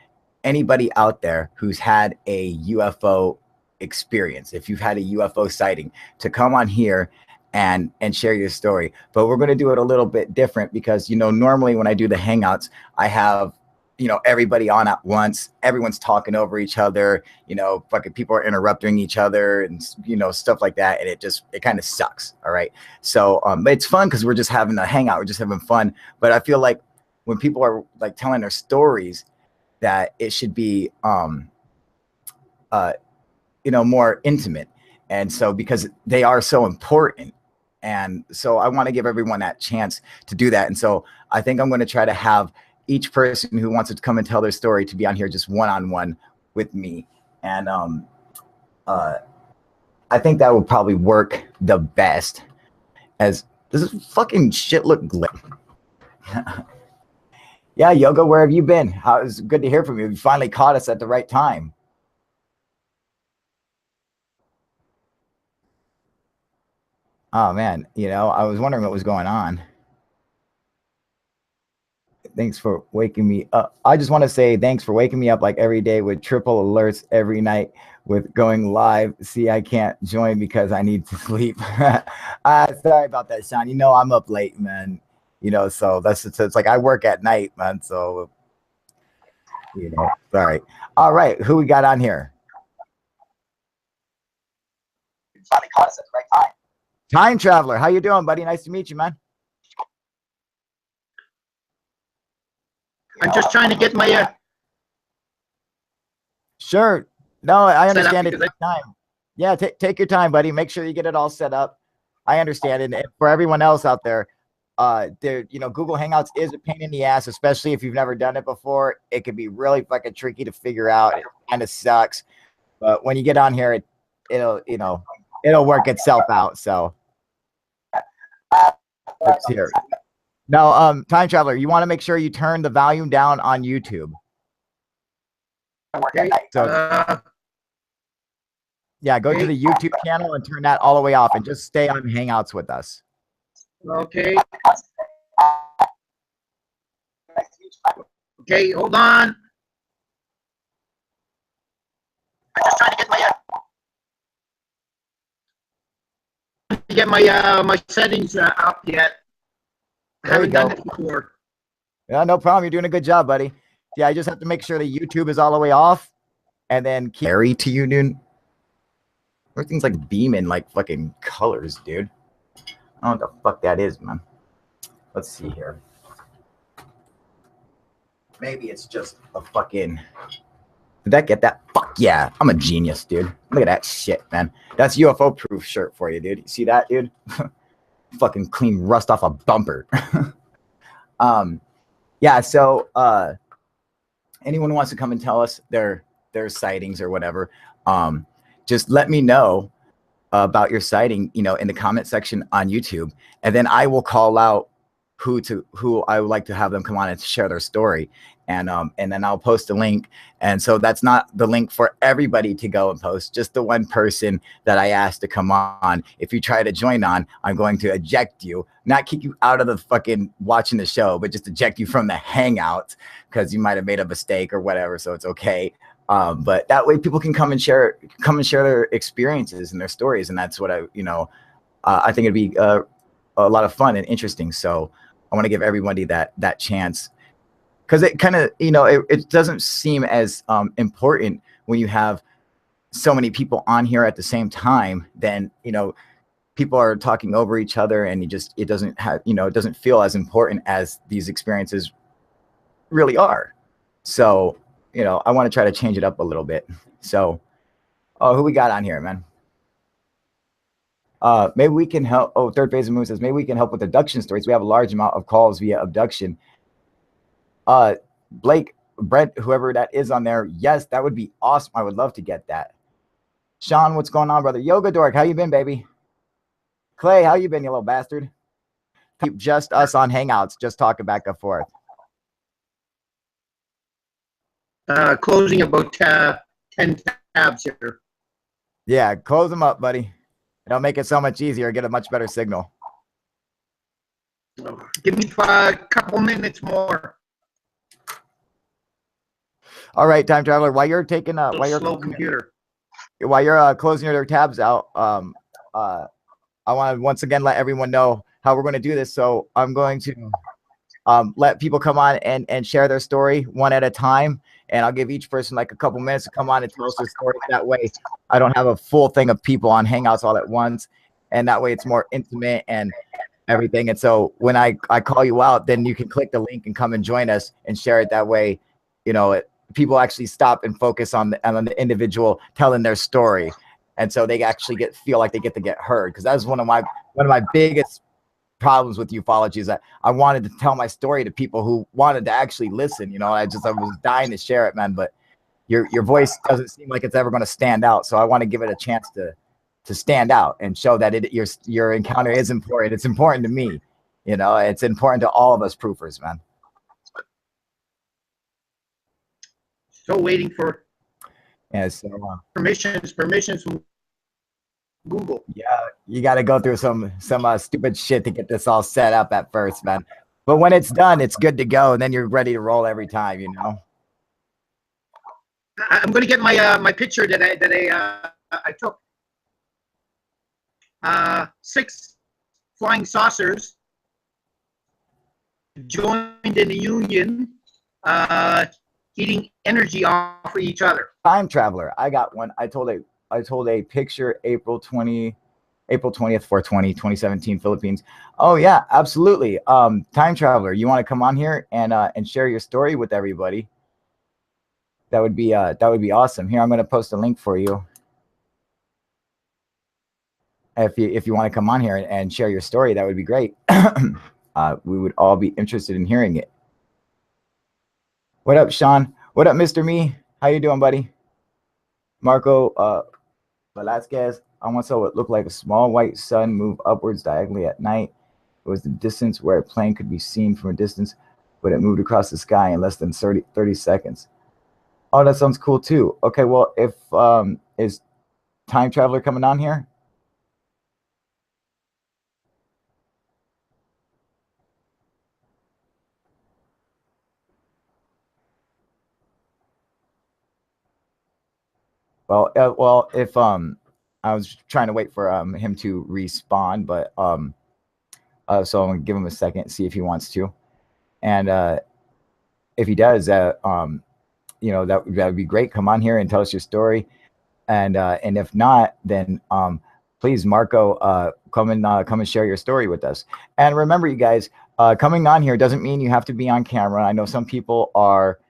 anybody out there who's had a UFO experience, if you've had a UFO sighting, to come on here and share your story. But we're going to do it a little bit different because, you know, normally when I do the hangouts, I have, you know, everybody on at once, everyone's talking over each other, you know, fucking people are interrupting each other and, you know, stuff like that. And it kind of sucks. All right. So but it's fun because we're just having a hangout. We're just having fun. But I feel like when people are like telling their stories, that it should be more intimate. And so because they are so important, and so I want to give everyone that chance to do that. And so I think I'm going to try to have each person who wants to come and tell their story to be on here just one-on-one with me. And I think that would probably work the best. As does this fucking shit look glitch? Yeah, Yoga, where have you been? It's good to hear from you. You finally caught us at the right time. Oh man, I was wondering what was going on. Thanks for waking me up. I just want to say thanks for waking me up like every day with triple alerts every night with going live. See, I can't join because I need to sleep. Sorry about that, Sean. I'm up late, man. So it's like I work at night, man. So, sorry. All right. Who we got on here? Finally caught us at the right time. Time Traveler. How you doing, buddy? Nice to meet you, man. I'm just trying to get my Sure. No, I understand it. Take time. Yeah, take your time, buddy. Make sure you get it all set up. I understand it. And for everyone else out there, Google Hangouts is a pain in the ass, especially if you've never done it before. It can be really fucking tricky to figure out. It kind of sucks. But when you get on here, it'll work itself out. So let's hear. Now, Time Traveler, you want to make sure you turn the volume down on YouTube. okay. So, yeah, go to the YouTube channel and turn that all the way off and just stay on Hangouts with us. Okay. Okay, hold on. I'm just trying to get my settings up yet. I haven't done it before. Yeah, no problem. You're doing a good job, buddy. Yeah, I just have to make sure the YouTube is all the way off, and then carry to you, dude. Everything's like beaming like fucking colors, dude. I don't know what the fuck that is, man. Let's see here. Maybe it's just a fucking... Did that get that? Fuck yeah. I'm a genius, dude. Look at that shit, man. That's UFO proof shirt for you, dude. You see that, dude? Fucking clean rust off a bumper. Yeah, so anyone who wants to come and tell us their sightings or whatever, just let me know about your sighting, in the comment section on YouTube, and then I will call out who I would like to have them come on and share their story, and then I'll post a link. And so that's not the link for everybody to go and post, just the one person that I asked to come on. If you try to join on, I'm going to eject you, not kick you out of the fucking watching the show, but just eject you from the Hangout because you might have made a mistake or whatever. So it's okay. But that way people can come and share their experiences and their stories. And that's what I think it'd be a lot of fun and interesting. So I want to give everybody that chance, because it kind of, it doesn't seem as important when you have so many people on here at the same time. Then, people are talking over each other, and it doesn't feel as important as these experiences really are. So, I want to try to change it up a little bit. So, who we got on here, man? Maybe we can help. Oh, Third Phase of Moon says, maybe we can help with abduction stories. We have a large amount of calls via abduction. Blake, Brent, whoever that is on there. Yes, that would be awesome. I would love to get that. Sean, what's going on, brother? Yoga Dork, how you been, baby? Clay, how you been, you little bastard? Just us on Hangouts, just talking back and forth. Closing about 10 tabs here. Yeah, close them up, buddy. It'll make it so much easier. Get a much better signal. Give me a couple minutes more. All right, Time Traveler. While you're taking Slow computer. While you're closing your tabs out, I want to once again let everyone know how we're going to do this. So I'm going to let people come on and share their story one at a time. And I'll give each person like a couple minutes to come on and tell us their story. That way I don't have a full thing of people on Hangouts all at once. And that way it's more intimate. And everything. And so when I call you out, then you can click the link and come and join us and share it that way. You know, people actually stop and focus on the individual telling their story. And so they actually feel like they get to get heard. Because that was one of my biggest problems with ufology, is that I wanted to tell my story to people who wanted to actually listen. You know, I was dying to share it, man. But your voice doesn't seem like it's ever going to stand out. So I want to give it a chance to stand out and show that your encounter is important. It's important to me. You know, it's important to all of us proofers, man. Still waiting for So permissions from Google. yeah, you got to go through some stupid shit to get this all set up at first, man. But when it's done, it's good to go, and then you're ready to roll every time. You know. I'm going to get my picture that I took. 6 flying saucers joined in a union, eating energy off of each other. Time traveler. I got one. I told a picture April 20th, 2017, Philippines. Oh yeah, absolutely. Time traveler, you want to come on here and share your story with everybody? That would be awesome. Here, I'm going to post a link for you. If you want to come on here and share your story, that would be great. We would all be interested in hearing it. What up, Sean? What up, Mr. Me? How you doing, buddy? Marco Velasquez. I once saw what looked like a small white sun move upwards diagonally at night. It was the distance where a plane could be seen from a distance, but it moved across the sky in less than 30 seconds. Oh, that sounds cool too. Okay, well, if is Time Traveler coming on here? Well, if I was trying to wait for him to respawn, but so I'm gonna give him a second, see if he wants to, and if he does, you know, that would be great. Come on here and tell us your story, and if not, then please, Marco, come and share your story with us. And remember, you guys, coming on here doesn't mean you have to be on camera. I know some people are,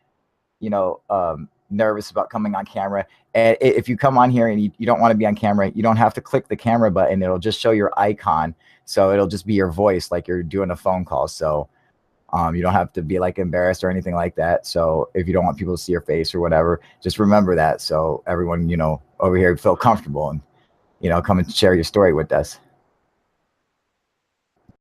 you know, nervous about coming on camera. And if you come on here and you don't want to be on camera, you don't have to click the camera button. It'll just show your icon. So it'll just be your voice, like you're doing a phone call. So you don't have to be like embarrassed or anything like that. So if you don't want people to see your face or whatever, just remember that. So everyone, you know, over here feel comfortable and, you know, come and share your story with us.